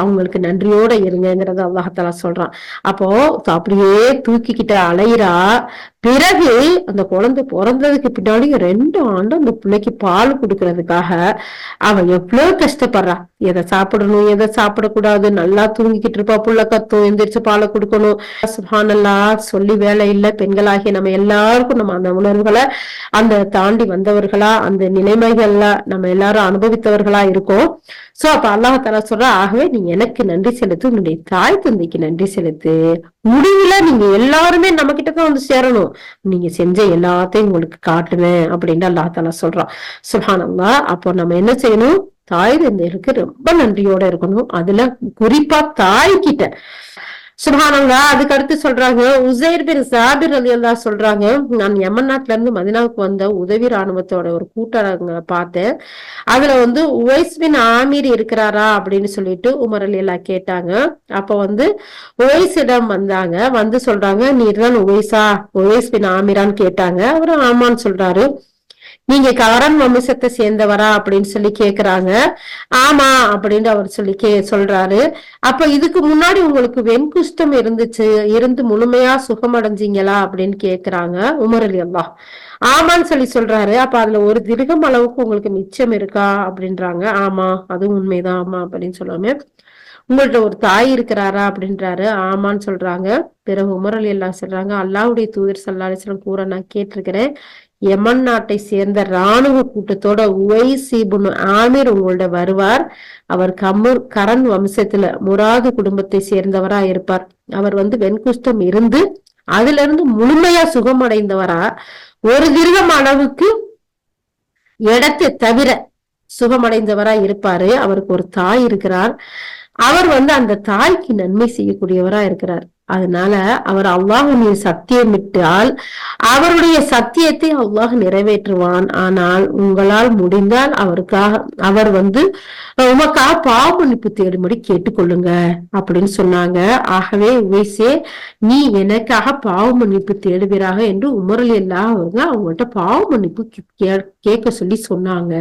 அவங்களுக்கு நன்றியோட இருங்கிறத அல்லாஹால சொல்றான். அப்போ அப்படியே தூக்கிக்கிட்ட அலையிறா. பிறகு அந்த குழந்தை பிறந்ததுக்கு பின்னாடி 2 ஆண்டு அந்த பிள்ளைக்கு பால் கொடுக்கறதுக்காக அவன் எவ்வளவு கஷ்டப்படுறா. எதை சாப்பிடணும், எதை சாப்பிடக்கூடாது, நல்லா தூங்கிக்கிட்டு இருப்பா, புள்ள கத்தும், எந்திரிச்சு பாலை கொடுக்கணும். சுப்ஹானல்லாஹ், சொல்லி வேலை இல்லை. பெண்களாகிய நம்ம எல்லாருக்கும் நம்ம அந்த உணர்வுகளை அந்த தாண்டி வந்தவர்களா, அந்த நிலைமைகள்ல நம்ம எல்லாரும் அனுபவித்தவர்களா இருக்கோம். சோ அப்ப அல்லாஹால சொல்ற, ஆகவே நீ எனக்கு நன்றி செலுத்து, உன்னுடைய தாய் தந்தைக்கு நன்றி செலுத்து. முடிவுல நீங்க எல்லாருமே நம்ம கிட்டதான் வந்து சேரணும், நீங்க செஞ்ச எல்லாத்தையும் உங்களுக்கு காட்டுவேன் அப்படின்னு அல்லாஹால சொல்றான். சுப்ஹானல்லாஹ். அப்போ நம்ம என்ன செய்யணும், தாய் தந்தைகளுக்கு ரொம்ப நன்றியோட இருக்கணும். அதுல குறிப்பா தாய் கிட்ட. சுப்ஹானல்லாஹ். அதுக்கு அடுத்து சொல்றாங்க, உசைர் பின் ஜாபிர் ரலியல்லாஹு சொல்றாங்க, நான் யமன் நாட்டுல இருந்து மதீனாவுக்கு வந்த உதவி ராணுவத்தோட ஒரு கூட்டரங்க பார்த்தேன். அதுல உவைஸ் பின் ஆமீர் இருக்கிறாரா அப்படின்னு சொல்லிட்டு உமர் ரலியல்லாஹு கேட்டாங்க. அப்ப உவைஸிடம் வந்தாங்க, வந்து சொல்றாங்க, நீர் தான் உவைஸா, உவைஸ் பின் ஆமீரான்னு கேட்டாங்க. அவரு ஆமான்னு சொல்றாரு. நீங்க கரண் வம்சத்தை சேர்ந்தவரா அப்படின்னு சொல்லி கேக்குறாங்க. ஆமா அப்படின்னு அவர் சொல்லி சொல்றாரு. அப்ப இதுக்கு முன்னாடி உங்களுக்கு வெண்குஷ்டம் இருந்து முழுமையா சுகமடைஞ்சீங்களா அப்படின்னு கேக்குறாங்க உமர் ரலியல்லாஹு. ஆமான்னு சொல்றாரு. அப்ப அதுல ஒரு திரகம் அளவுக்கு உங்களுக்கு மிச்சம் இருக்கா அப்படின்றாங்க. ஆமா, அதுவும் உண்மைதான், ஆமா அப்படின்னு சொல்லாம, உங்கள்ட்ட ஒரு தாய் இருக்கிறாரா அப்படின்றாரு. ஆமான்னு சொல்றாங்க. பிறகு உமர் ரலியல்லாஹு சொல்றாங்க, அல்லாஹ்வுடைய தூதர் ஸல்லல்லாஹு அலைஹி வஸல்லம் கூற நான் கேட்டிருக்கிறேன், யமன் நாட்டை சேர்ந்த ராணுவ கூட்டத்தோட உவைஸ் இப்னு ஆமீர் உங்களோட வருவார். அவர் கரண் வம்சத்துல முராது குடும்பத்தை சேர்ந்தவரா இருப்பார். அவர் வெண்குஷ்டம் இருந்து அதுல இருந்து முழுமையா சுகமடைந்தவரா, ஒரு திரகம் அளவுக்கு இடத்தை தவிர சுகமடைந்தவரா இருப்பாரு. அவருக்கு ஒரு தாய் இருக்கிறார். அவர் அந்த தாய்க்கு நன்மை செய்யக்கூடியவரா இருக்கிறார். அதனால அவர் அல்லாஹ்வுடைய சத்தியமிட்டால் அவருடைய சத்தியத்தை அல்லாஹ் நிறைவேற்றுவான். ஆனால் உங்களால் முடிந்தால் அவர் உமக்காக பாவ மன்னிப்பு தேடும்படி கேட்டுக்கொள்ளுங்க அப்படின்னு சொன்னாங்க. ஆகவே உவைஸே, நீ எனக்காக பாவ மன்னிப்பு தேடுவீராக என்று உமர் ரலியல்லாஹு அவங்கள்ட்ட பாவ மன்னிப்பு கேட்க சொல்லி சொன்னாங்க.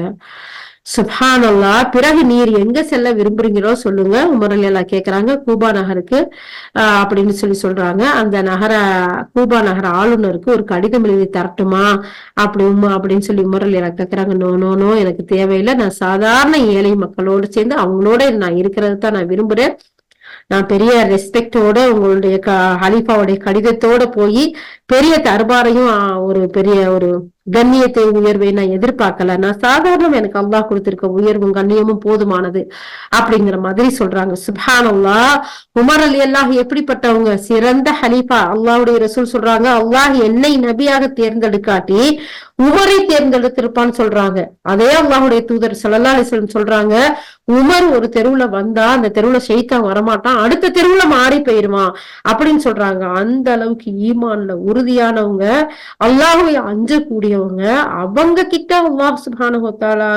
சுப்ஹானல்லாஹ். பிறகு நீர் எங்க செல்ல விரும்புறீங்களோ சொல்லுங்க. உமர் ரலியல்லாஹு கேக்குறாங்க. கூபா நகருக்கு அப்படின்னு சொல்றாங்க. அந்த கூபா நகர ஆளுநருக்கு ஒரு கடிதம் எழுதி தரட்டுமா அப்படின்னு சொல்லி உமர் ரலியல்லாஹு கேக்குறாங்க. நோ நோ நோ, எனக்கு தேவையில்லை. நான் சாதாரண ஏழை மக்களோடு சேர்ந்து அவங்களோட நான் இருக்கிறது தான் நான் விரும்புறேன். நான் பெரிய ரெஸ்பெக்டோட உங்களுடைய ஹலீஃபாவுடைய கடிதத்தோட போய் பெரிய தர்பாரையும் ஒரு பெரிய ஒரு கண்ணியத்தை உயர்வை நான் எதிர்பார்க்கல. நான் சாதாரணம், எனக்கு அல்லாஹ் கொடுத்திருக்க உயர்வும் கண்ணியமும் போதுமானது அப்படிங்கிற மாதிரி சொல்றாங்க. சுப்ஹானல்லாஹ். உமர் ரலியல்லாஹு எப்படிப்பட்டவங்க, சிறந்த ஹலீஃபா. அல்லாஹ்வுடைய ரசூல் சொல்றாங்க, அல்லாஹ் என்னை நபியாக தேர்ந்தெடுக்காட்டி உமரை தேர்ந்தெடுத்திருப்பான்னு சொல்றாங்க. அதே அல்லாஹ்வுடைய தூதர் ஸல்லல்லாஹு அலைஹி வஸல்லம் சொல்றாங்க, உமர் ஒரு தெருவுல வந்தா அந்த தெருவுல ஷைத்தான் வரமாட்டான், அடுத்த தெருவுல மாறி போயிருவான் அப்படின்னு சொல்றாங்க. அந்த அளவுக்கு ஈமான்ல உறுதியானவங்க, அல்லாஹ்வை அஞ்சக்கூடியவங்க. அவங்க கிட்ட அல்லாஹ் சுப்ஹானஹு வ தஆலா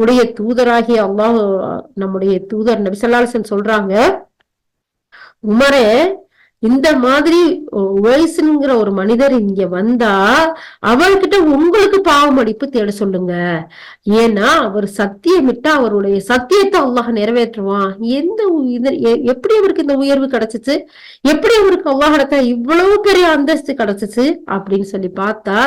உடைய தூதராகிய அல்லாஹ், நம்முடைய தூதர் நபி ஸல்லல்லாஹு அலைஹி வஸல்லம் சொல்றாங்க, உமரே, இந்த மாதிரி உவைஸ்ங்கிற ஒரு மனிதர் இங்க வந்தா அவர்கிட்ட உங்களுக்கு பாவ மன்னிப்பு தேட சொல்லுங்க. ஏன்னா அவர் சத்தியமிட்டா அவருடைய சத்தியத்தை அல்லாஹ் நிறைவேற்றுவான். எப்படி அவருக்கு இந்த உயர்வு கிடைச்சிச்சு, எப்படி அவருக்கு அல்லாஹ் இடத்துல இவ்வளவு பெரிய அந்தஸ்து கிடைச்சிச்சு அப்படின்னு சொல்லி பார்த்தா,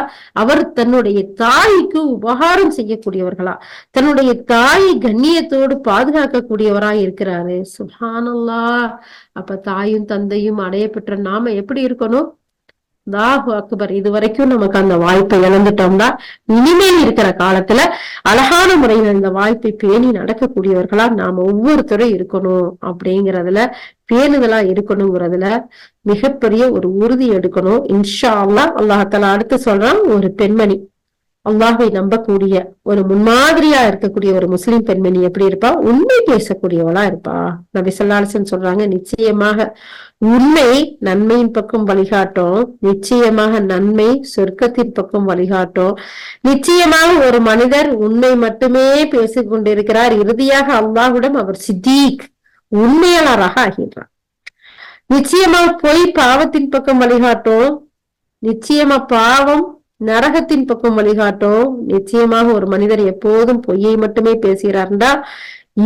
அவர் தன்னுடைய தாய்க்கு உபகாரம் செய்யக்கூடியவர்களா, தன்னுடைய தாயை கண்ணியத்தோடு பாதுகாக்க கூடியவரா இருக்கிறாரு. சுப்ஹானல்லாஹ். அப்ப தாயும் தந்தையும் அடைய பெற்ற நாம எப்படி இருக்கணும்? அல்லாஹு அக்பர். இது வரைக்கும் நமக்கு அந்த வாய்ப்பை இழந்துட்டோம்னா, இனிமேல் இருக்கிற காலத்துல அழகான முறையில இந்த வாய்ப்பை பேணி நடக்கக்கூடியவர்களா நாம ஒவ்வொருத்தரும் இருக்கணும். அப்படிங்கறதுல பேணுதலா இருக்கணுங்கிறதுல மிகப்பெரிய ஒரு உறுதி எடுக்கணும். இன்ஷா அல்லாஹ். அல்லாஹ் தஆலா அடுத்து சொல்றான், ஒரு பெண்மணி அல்லாஹை நம்பக்கூடிய ஒரு முன்மாதிரியா இருக்கக்கூடிய ஒரு முஸ்லிம் பெண்மணி எப்படி இருப்பா? உண்மை பேசக்கூடியவளா இருப்பா. நபி ஸல்லல்லாஹு அலைஹி வஸல்லம் சொல்றாங்க, நிச்சயமாக உண்மை நன்மையின் பக்கம் வழிகாட்டும், நிச்சயமாக நன்மை சொர்க்கத்தின் பக்கம் வழிகாட்டும். நிச்சயமாக ஒரு மனிதர் உண்மை மட்டுமே பேசிக் கொண்டிருக்கிறார், இறுதியாக அல்லாஹ்விடம் அவர் சித்தீக் உண்மையாளராக ஆகின்றார். நிச்சயமா பொய் பாவத்தின் பக்கம் வழிகாட்டும், நிச்சயமா பாவம் நரகத்தின் பக்கம் வழிகாட்டும். நிச்சயமாக ஒரு மனிதர் எப்போதும் பொய்யை மட்டுமே பேசுகிறார்னா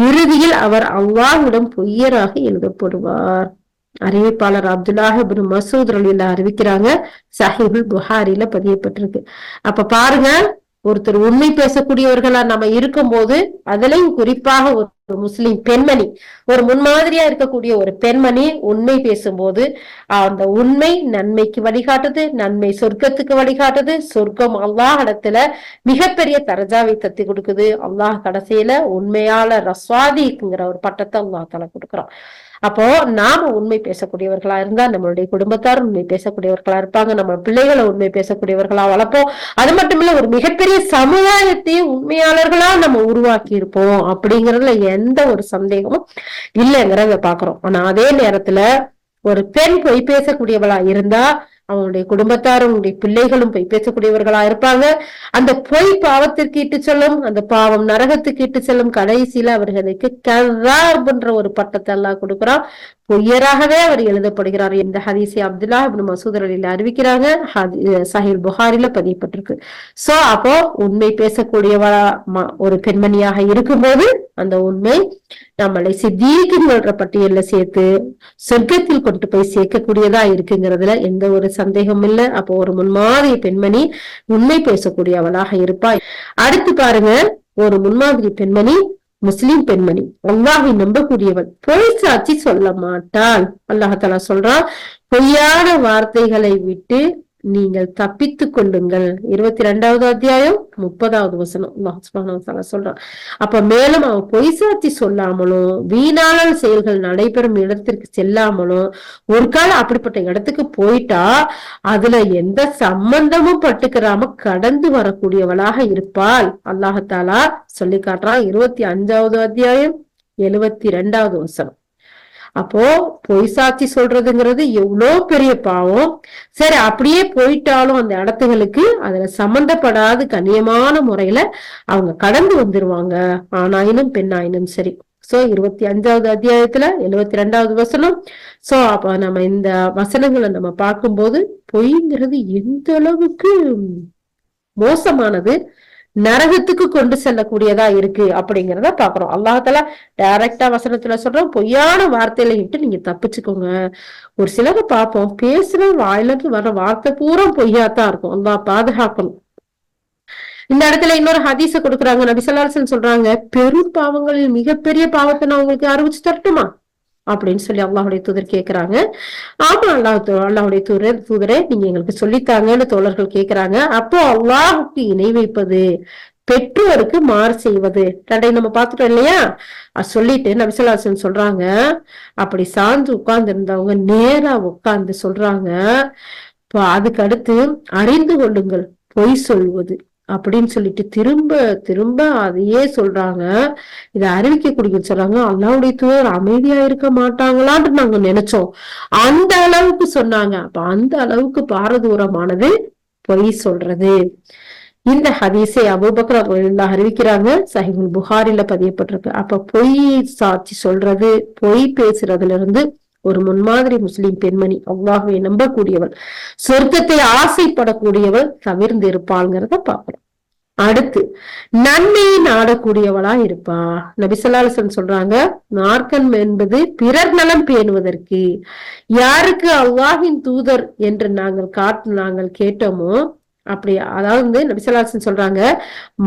இறுதியில் அவர் அல்லாஹ்விடம் பொய்யராக எழுதப்படுவார். அறிவிப்பாளர் அப்துல்லாஹ் இப்னு மசூத் ரலியல்லாஹு அறிவிக்கிறாங்க, சஹீஹுல் புகாரில பதியப்பட்டிருக்கு. அப்ப பாருங்க, ஒருத்தர் உண்மை பேசக்கூடியவர்களா நம்ம இருக்கும் போது, அதுலயும் குறிப்பாக ஒரு முஸ்லிம் பெண்மணி, ஒரு முன்மாதிரியா இருக்கக்கூடிய ஒரு பெண்மணி உண்மை பேசும்போது அந்த உண்மை நன்மைக்கு வழிகாட்டுது, நன்மை சொர்க்கத்துக்கு வழிகாட்டுது, சொர்க்கம் அல்லாஹ் இடத்துல மிகப்பெரிய தரஜாவை தத்தி கொடுக்குது. அல்லாஹ் கடைசியில உண்மையாளர் ரஸ்வாதிக்குங்கிற ஒரு பட்டத்தை அல்லாஹ் தஆலா கொடுக்குறான். அப்போ நாம உண்மை பேசக்கூடியவர்களா இருந்தா நம்மளுடைய குடும்பத்தார் உண்மை பேசக்கூடியவர்களா இருப்பாங்க, நம்ம பிள்ளைகளை உண்மை பேசக்கூடியவர்களா வளர்ப்போம். அது மட்டும் இல்ல, ஒரு மிகப்பெரிய சமுதாயத்தையே உண்மையாளர்களா நம்ம உருவாக்கி இருப்போம் அப்படிங்கறதுல எந்த ஒரு சந்தேகமும் இல்லைங்கிறத பாக்குறோம். ஆனா அதே நேரத்துல ஒரு பெண் பொய் பேசக்கூடியவளா இருந்தா அவனுடைய குடும்பத்தாரும் அவனுடைய பிள்ளைகளும் பொய் பேசக்கூடியவர்களா இருப்பாங்க. அந்த பொய் பாவத்திற்கு இட்டு செல்லும், அந்த பாவம் நரகத்துக்கு இட்டு செல்லும். கடைசியில அவர்களுக்கு கஸாப்ன்ற ஒரு பட்டத்தை எல்லாம் கொடுக்கிறான், பொய்யராகவே அவர் எழுதப்படுகிறார். இந்த ஹதீஸை அப்துல்லாஹ் இப்னு மசூத் ரலியல்லாஹு அறிவிக்கிறாங்க, சஹீஹ் புகாரில பதியப்பட்டிருக்கு. சோ அப்போ உண்மை பேசக்கூடியவளா ஒரு பெண்மணியாக இருக்கும்போது அந்த உண்மை நம்மளை சித்தீக்குங்கிற பட்டியல்ல சேர்த்து சொர்க்கத்தில் கொண்டு போய் சேர்க்கக்கூடியதா இருக்குங்கிறதுல எந்த ஒரு சந்தேகம் இல்லை. அப்போ ஒரு முன்மாதிரி பெண்மணி உண்மை பேசக்கூடியவளாக இருப்பாய். அடுத்து பாருங்க, ஒரு முன்மாதிரி பெண்மணி முஸ்லிம் பெண்மணி அல்லாஹை நம்பக்கூடியவள், பொய் சாட்சி சொல்ல மாட்டாள். அல்லாஹ் தஆலா சொல்றான், பொய்யான வார்த்தைகளை விட்டு நீங்கள் தப்பித்துக் கொள்ளுங்கள். 22வது அத்தியாயம் 30வது வசனம் அல்லாஹ் சுப்ஹானஹு வ தஆலா சொல்றான். அப்ப மேலும் அவன் பொய் சாட்சி சொல்லாமலும் வீணான செயல்கள் நடைபெறும் இடத்திற்கு செல்லாமலும், ஒரு காலம் அப்படிப்பட்ட இடத்துக்கு போயிட்டா அதுல எந்த சம்பந்தமும் பட்டுக்கிறாம கடந்து வரக்கூடியவளாக இருப்பாள். அல்லாஹ் தஆலா சொல்லி காட்டுறான் 25வது அத்தியாயம் 72வது வசனம். அப்போ பொய் சாட்சி சொல்றதுங்கிறது எவ்வளவு பெரிய பாவம். சரி, அப்படியே போயிட்டாலும் அந்த இடத்துகளுக்கு அதுல சம்பந்தப்படாத கண்ணியமான முறையில அவங்க கடந்து வந்துருவாங்க, ஆணாயினும் பெண்ணாயினும் சரி. சோ 25வது அத்தியாயத்துல 72வது வசனம். சோ அப்ப நம்ம இந்த வசனங்களை நம்ம பார்க்கும்போது பொய்ங்கிறது எந்த அளவுக்கு மோசமானது, நரகத்துக்கு கொண்டு செல்லக்கூடியதா இருக்கு அப்படிங்கிறத பாக்குறோம். அல்லாஹ் தஆலா டைரக்டா வசனத்துல சொல்றோம், பொய்யான வார்த்தையில இட்டு நீங்க தப்பிச்சுக்கோங்க. ஒரு சிலரை பார்ப்போம், பேசுற வாயிலிருந்து வர்ற வார்த்தை பூரா பொய்யாத்தான் இருக்கும். அல்லாஹ் பாதுகாக்கணும். இந்த இடத்துல இன்னொரு ஹதீஸ கொடுக்குறாங்க, நபி ஸல்லல்லாஹு அலைஹி வஸல்லம் சொல்றாங்க, பெரும் பாவங்களில் மிகப்பெரிய பாவத்தை நான் உங்களுக்கு அறிவிச்சு தரட்டுமா அப்படின்னு சொல்லி அல்லாஹ்வுடைய தூதர் கேக்குறாங்க. ஆமா அல்லாஹ்வுடைய தூதரே நீங்க எங்களுக்கு சொல்லித்தாங்கன்னு தோழர்கள் கேக்குறாங்க. அப்போ அல்லாஹ்வுக்கு இணை வைப்பது, பெற்றோருக்கு மாறு செய்வது, ரெண்டையும் நம்ம பார்த்துட்டோம் இல்லையா? சொல்லிட்டு நபி ஸல்லல்லாஹு அலைஹி வஸல்லம் சொல்றாங்க, அப்படி சார்ந்து உட்கார்ந்து இருந்தவங்க நேரா உட்கார்ந்து சொல்றாங்க, அதுக்கு அடுத்து அறிந்து கொள்ளுங்கள் பொய் சொல்வது அப்படின்னு சொல்லிட்டு திரும்ப திரும்ப அதையே சொல்றாங்க. இதை அறிவிக்கக்கூடிய சொல்றாங்க, அல்லாஹ்வுடைய தூதர் அமைதியா இருக்க மாட்டாங்களான்னு நாங்க நினைச்சோம், அந்த அளவுக்கு சொன்னாங்க. அப்ப அந்த அளவுக்கு பாரதூரமானது பொய் சொல்றது. இந்த ஹதீஸை அபூபக்கர் ரலியல்லாஹு அறிவிக்கிறாங்க, சஹீஹுல் புகாரில பதியப்பட்டிருக்கு. அப்ப பொய் சாட்சி சொல்றது, பொய் பேசுறதுல இருந்து ஒரு முன்மாதிரி முஸ்லிம் பெண்மணி அல்லாஹ்வை நம்பக்கூடியவள், சொர்க்கத்தை ஆசைப்படக்கூடியவள் தவிர்ந்து இருப்பாள்ங்கிறத பாக்குறோம். அடுத்து நன்மையை நாடக்கூடியவளா இருப்பா. நபி ஸல்லல்லாஹு அலைஹி வஸல்லம் சொல்றாங்க, மார்க்கம் என்பது பிறர் நலம் பேணுவதற்கு. யாருக்கு அல்லாஹ்வின் தூதர் என்று நாங்கள் கேட்டோமோ அப்படி, அதாவது நபி ஸல்லல்லாஹு அலைஹி வஸல்லம் சொல்றாங்க,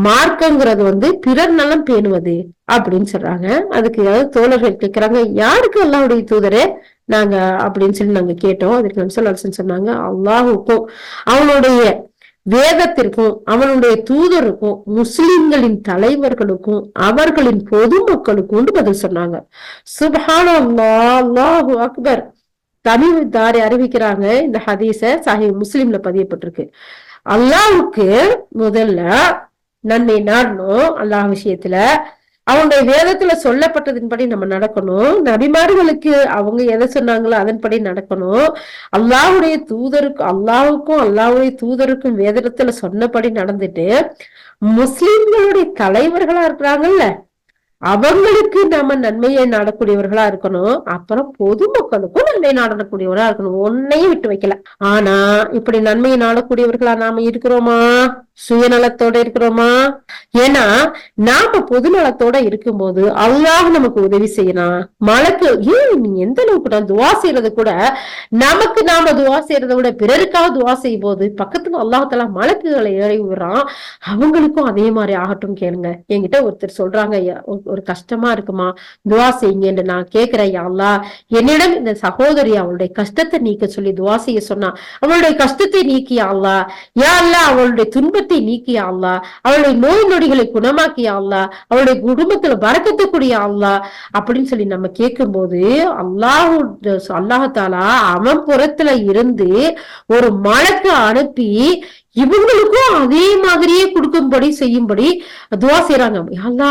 மார்க்கங்கிறது பிறர் நலம் பேணுவது அப்படின்னு சொல்றாங்க. அதுக்கு தோழர்கள் கேட்கிறாங்க, யாருக்கு அல்லாஹ்வுடைய தூதரே நாங்க அப்படின்னு சொல்லி நாங்க கேட்டோம். அதுக்கு நபி ஸல்லல்லாஹு அலைஹி வஸல்லம் சொன்னாங்க, அல்லாஹ்வுக்கும் அவனுடைய வேதத்திற்கும் அவனுடைய தூதருக்கும் முஸ்லிம்களின் தலைவர்களுக்கும் அவர்களின் பொதுமக்களுக்கும் பதில் சொன்னாங்க. சுப்ஹானல்லாஹ், அல்லாஹு அக்பர். தமிழ் தாரி அறிவிக்கிறாங்க, இந்த ஹதீஸ சஹீஹ் முஸ்லிம்ல பதியப்பட்டிருக்கு. அல்லாஹ்வுக்கு முதல்ல நன்மை நாடணும். அல்லாஹ் விஷயத்துல அவனுடைய வேதத்துல சொல்லப்பட்டதின்படி நம்ம நடக்கணும். நபிமார்களுக்கு அவங்க எதை சொன்னாங்களோ அதன்படி நடக்கணும். அல்லாஹ்வுடைய தூதருக்கு அல்லாஹ்வுக்கும் அல்லாஹ்வுடைய தூதருக்கும் வேதத்துல சொன்னபடி நடந்துட்டு முஸ்லிம்களுடைய தலைவர்களா இருக்கிறாங்கல்ல அவங்களுக்கு நம்ம நன்மையை நாடக்கூடியவர்களா இருக்கணும். அப்புறம் பொதுமக்களுக்கும் நன்மை நாடக்கூடியவர்களா இருக்கணும். ஒன்னையும் விட்டு வைக்கல. ஆனா இப்படி நன்மையை நாடக்கூடியவர்களா நாம இருக்கிறோமா? சுயநலத்தோட இருக்கிறோமா? ஏன்னா நாம பொதுநலத்தோட இருக்கும்போது அல்லாஹ் நமக்கு உதவி செய்யலாம். மலக்கு ஏன் நீ எந்த அளவுக்கு நான் துவா செய்யறது கூட நமக்கு நாம துவா செய்யறதை விட பிறருக்காக துவா செய்யும் போது பக்கத்துல அல்லாஹால மலக்குகளை ஏறி விடுறான். அவங்களுக்கும் அதே மாதிரி ஆகட்டும் கேளுங்க. என்கிட்ட ஒருத்தர் சொல்றாங்க, ஒரு கஷ்டமா இருக்குமா துவா செய்யுங்க நான் கேக்குறேன். அல்லா என்னிடம் இந்த சகோதரி அவளுடைய கஷ்டத்தை நீக்க சொல்லி துவா செய்ய சொன்னா அவளுடைய கஷ்டத்தை நீக்கியா அல்லா, யா அல்லா அவளுடைய துன்பத்தை நீக்கியா அல்லா, அவளுடைய நோய் நொடிகளை குணமாக்கியா அல்லா, அவளுடைய குடும்பத்துல பறக்கத்தக்கூடிய அல்லா அப்படின்னு சொல்லி நம்ம கேட்கும் போது அல்லாஹாலா அவன் புறத்துல இருந்து ஒரு மலக்கு அனுப்பி இவங்களுக்கும் அதே மாதிரியே கொடுக்கும்படி செய்யும்படி துவா செய்யறாங்க. அல்லா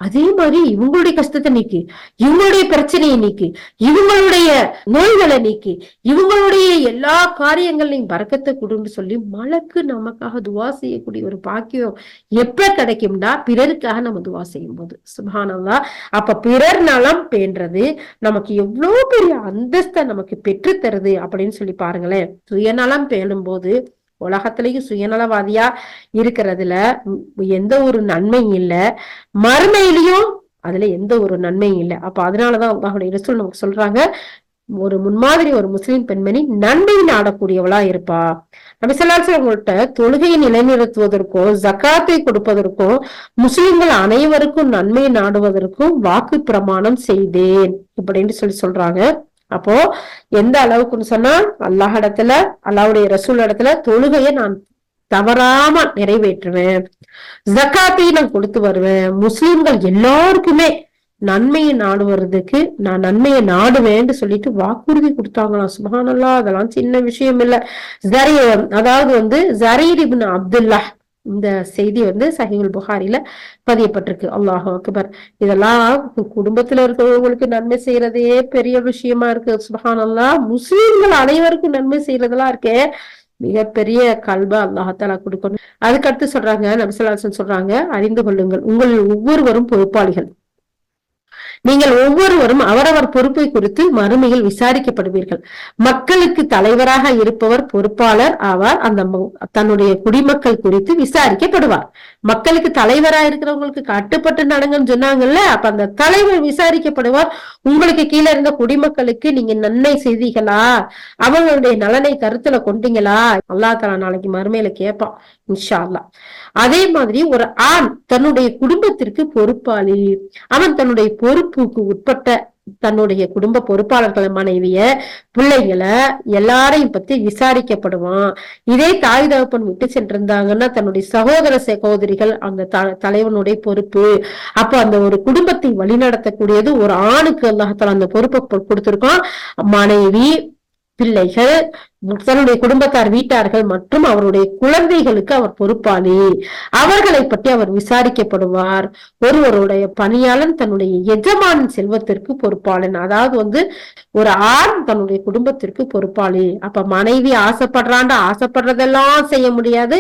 அதே மாதிரி இவங்களுடைய கஷ்டத்தை நீக்கி, இவங்களுடைய பிரச்சனையை நீக்கி, இவங்களுடைய நோய்களை நீக்கி, இவங்களுடைய எல்லா காரியங்களையும் பறக்கத்தை கொடுன்னு சொல்லி மலக்கு நமக்காக துவா செய்யக்கூடிய ஒரு பாக்கியம் எப்ப கிடைக்கும்னா பிறருக்காக நம்ம துவா செய்யும் போது. சுப்ஹானல்லாஹ். அப்ப பிறர் நலம் பேன்றது நமக்கு எவ்வளவு பெரிய அந்தஸ்தை நமக்கு பெற்று தருது அப்படின்னு சொல்லி பாருங்களேன். சுயநலம் பேணும் போது உலகத்திலேயும் சுயநலவாதியா இருக்கிறதுல எந்த ஒரு நன்மையும் இல்ல, மறுமையிலையும் அதுல எந்த ஒரு நன்மையும் இல்லை. அப்ப அதனாலதான் அல்லாஹ்வுடைய ரசூல் நமக்கு சொல்றாங்க, ஒரு முன்மாதிரி ஒரு முஸ்லிம் பெண்மணி நன்மை நாடக்கூடியவளா இருப்பா. நபி ஸல்லல்லாஹு அலைஹி வஸல்லம் உங்கள்ட்ட தொழுகையை நிலைநிறுத்துவதற்கும் ஜகாத்தை கொடுப்பதற்கும் முஸ்லிம்கள் அனைவருக்கும் நன்மை நாடுவதற்கும் வாக்கு பிரமாணம் செய்தேன் அப்படின்னு சொல்றாங்க. அப்போ எந்த அளவுக்குன்னு சொன்னா அல்லாஹ் இடத்துல அல்லாஹ்வுடைய ரசூல் இடத்துல தொழுகையை நான் தவறாம நிறைவேற்றுவேன், ஜகாத்தை நான் கொடுத்து வருவேன், முஸ்லிம்கள் எல்லாருக்குமே நன்மையை நாடுவதுக்கு நான் நன்மையை நாடுவேன்னு சொல்லிட்டு வாக்குறுதி கொடுத்தாங்களாம். சுப்ஹானல்லாஹ். அதெல்லாம் சின்ன விஷயம் இல்ல. அதாவது ஜரீர் இப்னு அப்துல்லாஹ் இந்த செய்தி சஹீஹுல் புகாரில பதியப்பட்டிருக்கு. அல்லாஹு அக்பர். இதெல்லாம் குடும்பத்துல இருக்கிறவங்களுக்கு நன்மை செய்யறதே பெரிய விஷயமா இருக்கு. சுப்ஹானல்லாஹ். முஸ்லிம்கள் அனைவருக்கும் நன்மை செய்யறதெல்லாம் இருக்கே மிகப்பெரிய கல்ப அல்லாஹாலா கொடுக்கணும். அதுக்கடுத்து சொல்றாங்க, நபி ஸல்லல்லாஹு அலைஹி வஸல்லம் சொல்றாங்க, அறிந்து கொள்ளுங்கள் உங்கள் ஒவ்வொருவரும் பொறுப்பாளிகள், நீங்கள் ஒவ்வொருவரும் அவரவர் பொறுப்பை குறித்து மறுமையில் விசாரிக்கப்படுவீர்கள். மக்களுக்கு தலைவராக இருப்பவர் பொறுப்பாளர் ஆவார். அந்த தன்னுடைய குடிமக்கள் குறித்து விசாரிக்கப்படுவார். மக்களுக்கு தலைவராக இருக்கிறவங்களுக்கு கட்டுப்பட்டு நடங்கன்னு சொன்னாங்கல்ல, அப்ப அந்த தலைவர் விசாரிக்கப்படுவார். உங்களுக்கு கீழே இருந்த குடிமக்களுக்கு நீங்க நன்மை செய்தீங்களா, அவங்களுடைய நலனை கருத்துல கொண்டீங்களா, அல்லாஹ் தஆலா நாளைக்கு மறுமையில கேட்பான் இன்ஷா அல்லாஹ். அதே மாதிரி ஒரு ஆண் தன்னுடைய குடும்பத்திற்கு பொறுப்பாளி. அவன் தன்னுடைய பொறுப்புக்கு உட்பட்ட தன்னுடைய குடும்ப பொறுப்பாளர்கள் மனைவிய பிள்ளைங்களை எல்லாரையும் பத்தி விசாரிக்கப்படுவான். இதே தாய் தகப்பன் விட்டு சென்றிருந்தாங்கன்னா தன்னுடைய சகோதர சகோதரிகள் அந்த தலைவனுடைய பொறுப்பு. அப்ப அந்த ஒரு குடும்பத்தை வழிநடத்தக்கூடியது ஒரு ஆணுக்கு அல்லாஹ் தஆலா அந்த பொறுப்பை கொடுத்திருக்கான். மனைவி, பிள்ளைகள், தன்னுடைய குடும்பத்தார், வீட்டார்கள் மற்றும் அவருடைய குழந்தைகளுக்கு அவர் பொறுப்பாளி. அவர்களை பற்றி அவர் விசாரிக்கப்படுவார். ஒருவருடைய பணியாளன் தன்னுடைய எஜமானின் செல்வத்திற்கு பொறுப்பாளன். அதாவது ஒரு ஆண் தன்னுடைய குடும்பத்திற்கு பொறுப்பாளி. அப்ப மனைவி ஆசைப்படுறதெல்லாம் செய்ய முடியாது.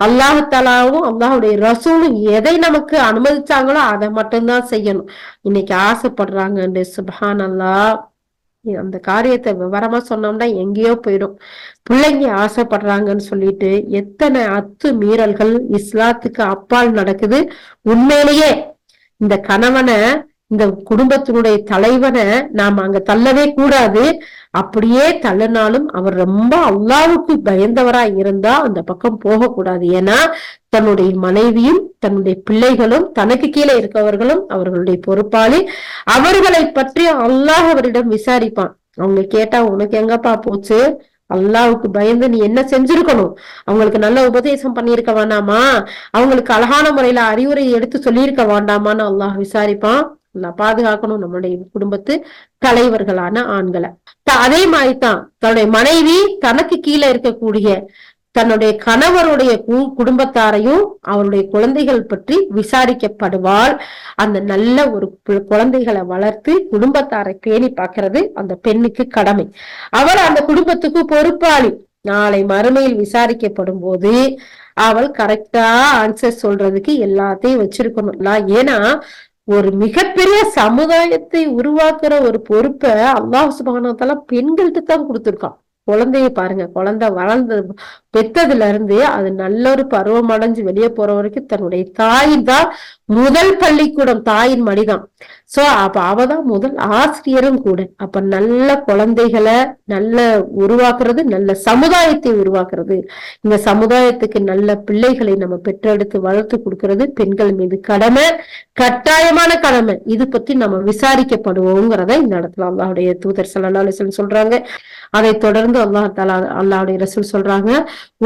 அல்லாஹ் தஆலாவும் அல்லாஹ்வுடைய ரசூலும் எதை நமக்கு அனுமதிச்சாங்களோ அதை மட்டும்தான் செய்யணும். இன்னைக்கு ஆசைப்படுறாங்க. சுப்ஹானல்லாஹ். அந்த காரியத்தை விவரமா சொன்னோம்னா எங்கேயோ போயிடும். பிள்ளைங்க ஆசைப்படுறாங்கன்னு சொல்லிட்டு எத்தனை அத்துமீறல்கள் இஸ்லாத்துக்கு அப்பால் நடக்குது. உண்மையிலேயே இந்த கணவனை, இந்த குடும்பத்தினுடைய தலைவனை நாம அங்க தள்ளவே கூடாது. அப்படியே தள்ளினாலும் அவர் ரொம்ப அல்லாஹ்வுக்கு பயந்தவரா இருந்தா அந்த பக்கம் போகக்கூடாது. ஏன்னா தன்னுடைய மனைவியும் தன்னுடைய பிள்ளைகளும் தனக்கு கீழே இருக்கவர்களும் அவர்களுடைய பொறுப்பாளி. அவர்களை பற்றி அல்லாஹ் அவரிடம் விசாரிப்பான். அவங்க கேட்டா உனக்கு எங்கப்பா போச்சு, அல்லாஹ்வுக்கு பயந்து நீ என்ன செஞ்சிருக்கணும், அவங்களுக்கு நல்ல உபதேசம் பண்ணியிருக்க வேண்டாமா, அவங்களுக்கு அழகான முறையில அறிவுரை எடுத்து சொல்லியிருக்க வேண்டாமான்னு அல்லாஹ் விசாரிப்பான். பாதுகாக்கணும் நம்மளுடைய குடும்பத்து தலைவர்களான ஆண்களை. அதே மாதிரிதான் தன்னுடைய மனைவி தனக்கு கீழே இருக்கக்கூடிய தன்னுடைய கணவருடைய குடும்பத்தாரையும் அவருடைய குழந்தைகள் பற்றி விசாரிக்கப்படுவாள். அந்த நல்ல ஒரு குழந்தைகளை வளர்த்து குடும்பத்தாரை பேணி பார்க்கிறது அந்த பெண்ணுக்கு கடமை. அவள் அந்த குடும்பத்துக்கு பொறுப்பாளி. நாளை மறுமையில் விசாரிக்கப்படும் போது அவள் கரெக்டா ஆன்சர் சொல்றதுக்கு எல்லாத்தையும் வச்சிருக்கணும். ஏன்னா ஒரு மிகப்பெரிய சமுதாயத்தை உருவாக்குற ஒரு பொறுப்பை அல்லாஹ் சுப்ஹானஹு வ தஆலா பெண்கள்கிட்ட தான் கொடுத்திருக்கான். குழந்தைய பாருங்க, குழந்தை வளர்ந்து பெத்ததுல இருந்து அது நல்ல ஒரு பருவம் அடைஞ்சு வெளியே போற வரைக்கும் தன்னுடைய தாயின் தான் முதல் பள்ளிக்கூடம், தாயின் மடிதான். சோ அப்ப அவதான் முதல் ஆசிரியரும் கூட. அப்ப நல்ல குழந்தைகளை நல்ல உருவாக்குறது, நல்ல சமுதாயத்தை உருவாக்குறது, இந்த சமுதாயத்துக்கு நல்ல பிள்ளைகளை நம்ம பெற்றெடுத்து வளர்த்து கொடுக்கறது பெண்கள் மீது கடமை, கட்டாயமான கடமை. இது பத்தி நம்ம விசாரிக்கப்படுவோங்கிறத இந்த இடத்துல அல்லாஹ்வுடைய தூதர் ஸல்லல்லாஹு அலைஹி வஸல்லம் சொல்றாங்க. அதை தொடர்ந்து அல்லாஹ்வுடைய ரசூல் சொல்றாங்க,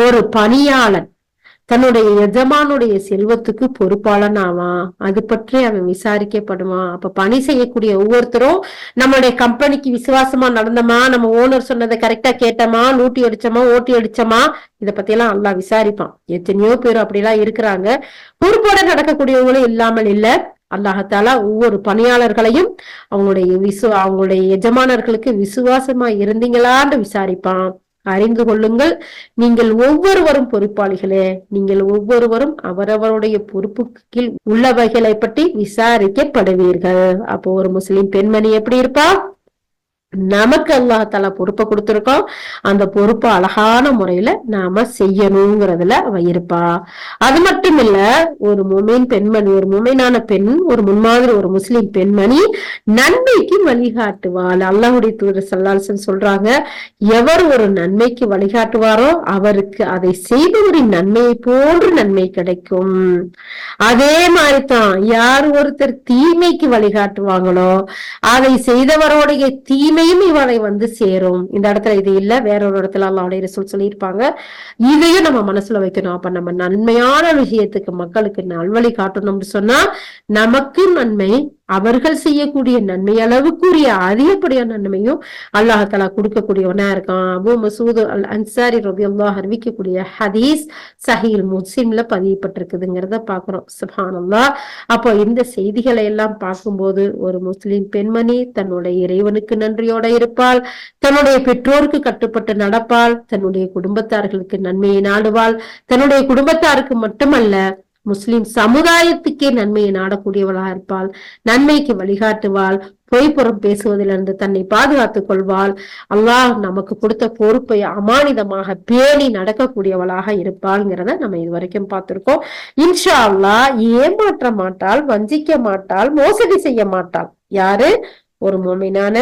ஒரு பணியாளன் தன்னுடைய எஜமானுடைய செல்வத்துக்கு பொறுப்பாளன் ஆவான், அது பற்றி அவன் விசாரிக்கப்படுவான். அப்ப பணி செய்யக்கூடிய ஒவ்வொருத்தரும் நம்மளுடைய கம்பெனிக்கு விசுவாசமா நடந்தமா, நம்ம ஓனர் சொன்னதை கரெக்டா கேட்டோமா, லூட்டி அடிச்சோமா, ஓட்டி அடிச்சோமா, இத பத்தி எல்லாம் அல்லாஹ் விசாரிப்பான். எத்தனையோ பேர் அப்படிலாம் இருக்கிறாங்க. பொறுப்போட நடக்கக்கூடியவங்களும் இல்லாமல் இல்ல. அல்லாஹாலா ஒவ்வொரு பணியாளர்களையும் அவங்களுடைய எஜமானர்களுக்கு விசுவாசமா இருந்தீங்களான்னு விசாரிப்பான். அறிந்து கொள்ளுங்கள், நீங்கள் ஒவ்வொருவரும் பொறுப்பாளிகளே, நீங்கள் ஒவ்வொருவரும் அவரவருடைய பொறுப்புக்கு கீழ் உள்ளவைகளை பற்றி விசாரிக்கப்படுவீர்கள். அப்போ ஒரு முஸ்லிம் பெண்மணி எப்படி இருப்பா? நமக்கு அல்லாஹாலா பொறுப்பை கொடுத்திருக்கோம், அந்த பொறுப்பை அழகான முறையில நாம செய்யணுங்கிறதுல அவ இருப்பா. அது மட்டும் இல்ல, ஒரு முமீன் பெண்மணி, ஒரு முமீனான பெண், ஒரு முன்மாதிரி ஒரு முஸ்லிம் பெண்மணி நன்மைக்கு வழிகாட்டுவாள். அல்லாஹ்வுடைய தூதர் ஸல்லல்லாஹு அலைஹி வஸல்லம் சொல்றாங்க, எவர் ஒரு நன்மைக்கு வழிகாட்டுவாரோ அவருக்கு அதை செய்தவரின் நன்மையை போன்று நன்மை கிடைக்கும். அதே மாதிரிதான் யார் ஒருத்தர் தீமைக்கு வழிகாட்டுவாங்களோ அதை செய்தவருடைய தீமை இவரை வந்து சேரும். இந்த இடத்துல இது இல்ல, வேற ஒரு இடத்துல அல்லாஹ்வுடைய ரசூல் சொல்லியிருப்பாங்க. இதையும் நம்ம மனசுல வைக்கணும். அப்ப நம்ம நன்மையான விஷயத்துக்கு மக்களுக்கு நல்வழி காட்டணும்னு சொன்னா நமக்கு நன்மை, அவர்கள் செய்யக்கூடிய நன்மை அளவுக்குரிய அதிகப்படியான நன்மையும் அல்லாஹ் தஆலா கொடுக்கக்கூடியவனா இருக்கான். அபூ மசூத் அல் அன்சாரி ரலியல்லாஹு அறிவிக்கக்கூடிய ஹதீஸ் சஹீஹ் முஸ்லிம்ல பதியப்பட்டிருக்குதுங்கிறத பாக்குறோம். சுப்ஹானல்லாஹ். அப்போ இந்த செய்திகளை எல்லாம் பார்க்கும்போது ஒரு முஸ்லிம் பெண்மணி தன்னுடைய இறைவனுக்கு நன்றியோட இருப்பாள், தன்னுடைய பெற்றோருக்கு கட்டுப்பட்டு நடப்பாள், தன்னுடைய குடும்பத்தார்களுக்கு நன்மையை நாடுவாள், தன்னுடைய குடும்பத்தாருக்கு மட்டுமல்ல முஸ்லிம் சமுதாயத்துக்கே நன்மையை நாடக்கூடியவளாக இருப்பாள், நன்மைக்கு வழிகாட்டுவாள், பொய்ப்புறம் பேசுவதிலிருந்து தன்னை பாதுகாத்துக் கொள்வாள், அல்லாஹ் நமக்கு கொடுத்த பொறுப்பை அமானிதமாக பேணி நடக்கக்கூடியவளாக இருப்பாள்ங்கிறத நம்ம இதுவரைக்கும் பார்த்திருக்கோம். இன்ஷா அல்லாஹ் ஏமாற்ற மாட்டாள், வஞ்சிக்க மாட்டாள், மோசடி செய்ய மாட்டாள். யாரு? ஒரு முஃமினான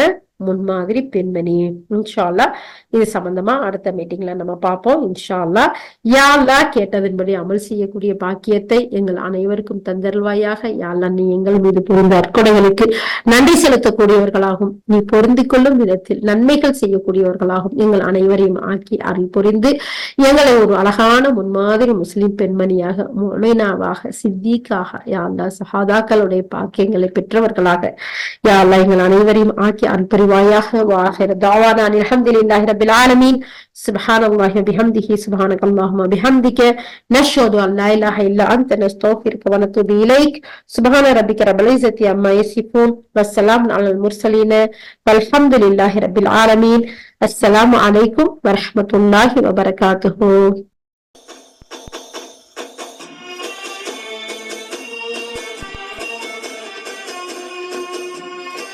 முன்மாதிரி பெண்மணி. இன்ஷா அல்லாஹ் இது சம்பந்தமா அடுத்த மீட்டிங்ல நம்ம பார்ப்போம். இன்ஷா அல்லாஹ். யா அல்லாஹ் கேட்டதன்படி அமல் செய்யக்கூடிய பாக்கியத்தை எங்கள் அனைவருக்கும் தந்தருள்வாயாக. யா அல்லாஹ் நீ எங்கள் மீது புரிந்த அற்கொடைகளுக்கு நன்றி செலுத்தக்கூடியவர்களாகும், நீ பொருந்திக் கொள்ளும் விதத்தில் நன்மைகள் செய்யக்கூடியவர்களாகும் எங்கள் அனைவரையும் ஆக்கி அருள் புரிந்து எங்களை ஒரு அழகான முன்மாதிரி முஸ்லிம் பெண்மணியாக, முஃமினாவாக, சித்திகாக, யா அல்லாஹ் ஷஹாதாக்களுடைய பாக்கியங்களை பெற்றவர்களாக யா அல்லாஹ் எங்கள் அனைவரையும் ஆக்கி அருள் புரிவாயாக. வாஹிர் தாவானா அல்ஹம்துலில்லாஹி ரப்பில் ஆலமீன். சுப்ஹானல்லாஹி வ பிஹம்திஹி, சுப்ஹானக்கல்லாஹும்ம வ பிஹம்திக, நஷ்ஹது அன் லா இலாஹ இல்லா அன்த, நஸ்தக்ஃபிருக வ நத்தூபு இலைக். சுப்ஹான ரப்பிக ரப்பில் இஸ்ஸத்தி அம்மா யசிஃபூன், வஸ்ஸலாமுன் அலல் முர்ஸலீன், வல்ஹம்துலில்லாஹி ரப்பில் ஆலமீன். அஸ்ஸலாமு அலைக்கும் வ ரஹ்மத்துல்லாஹி வ பரகாத்துஹு.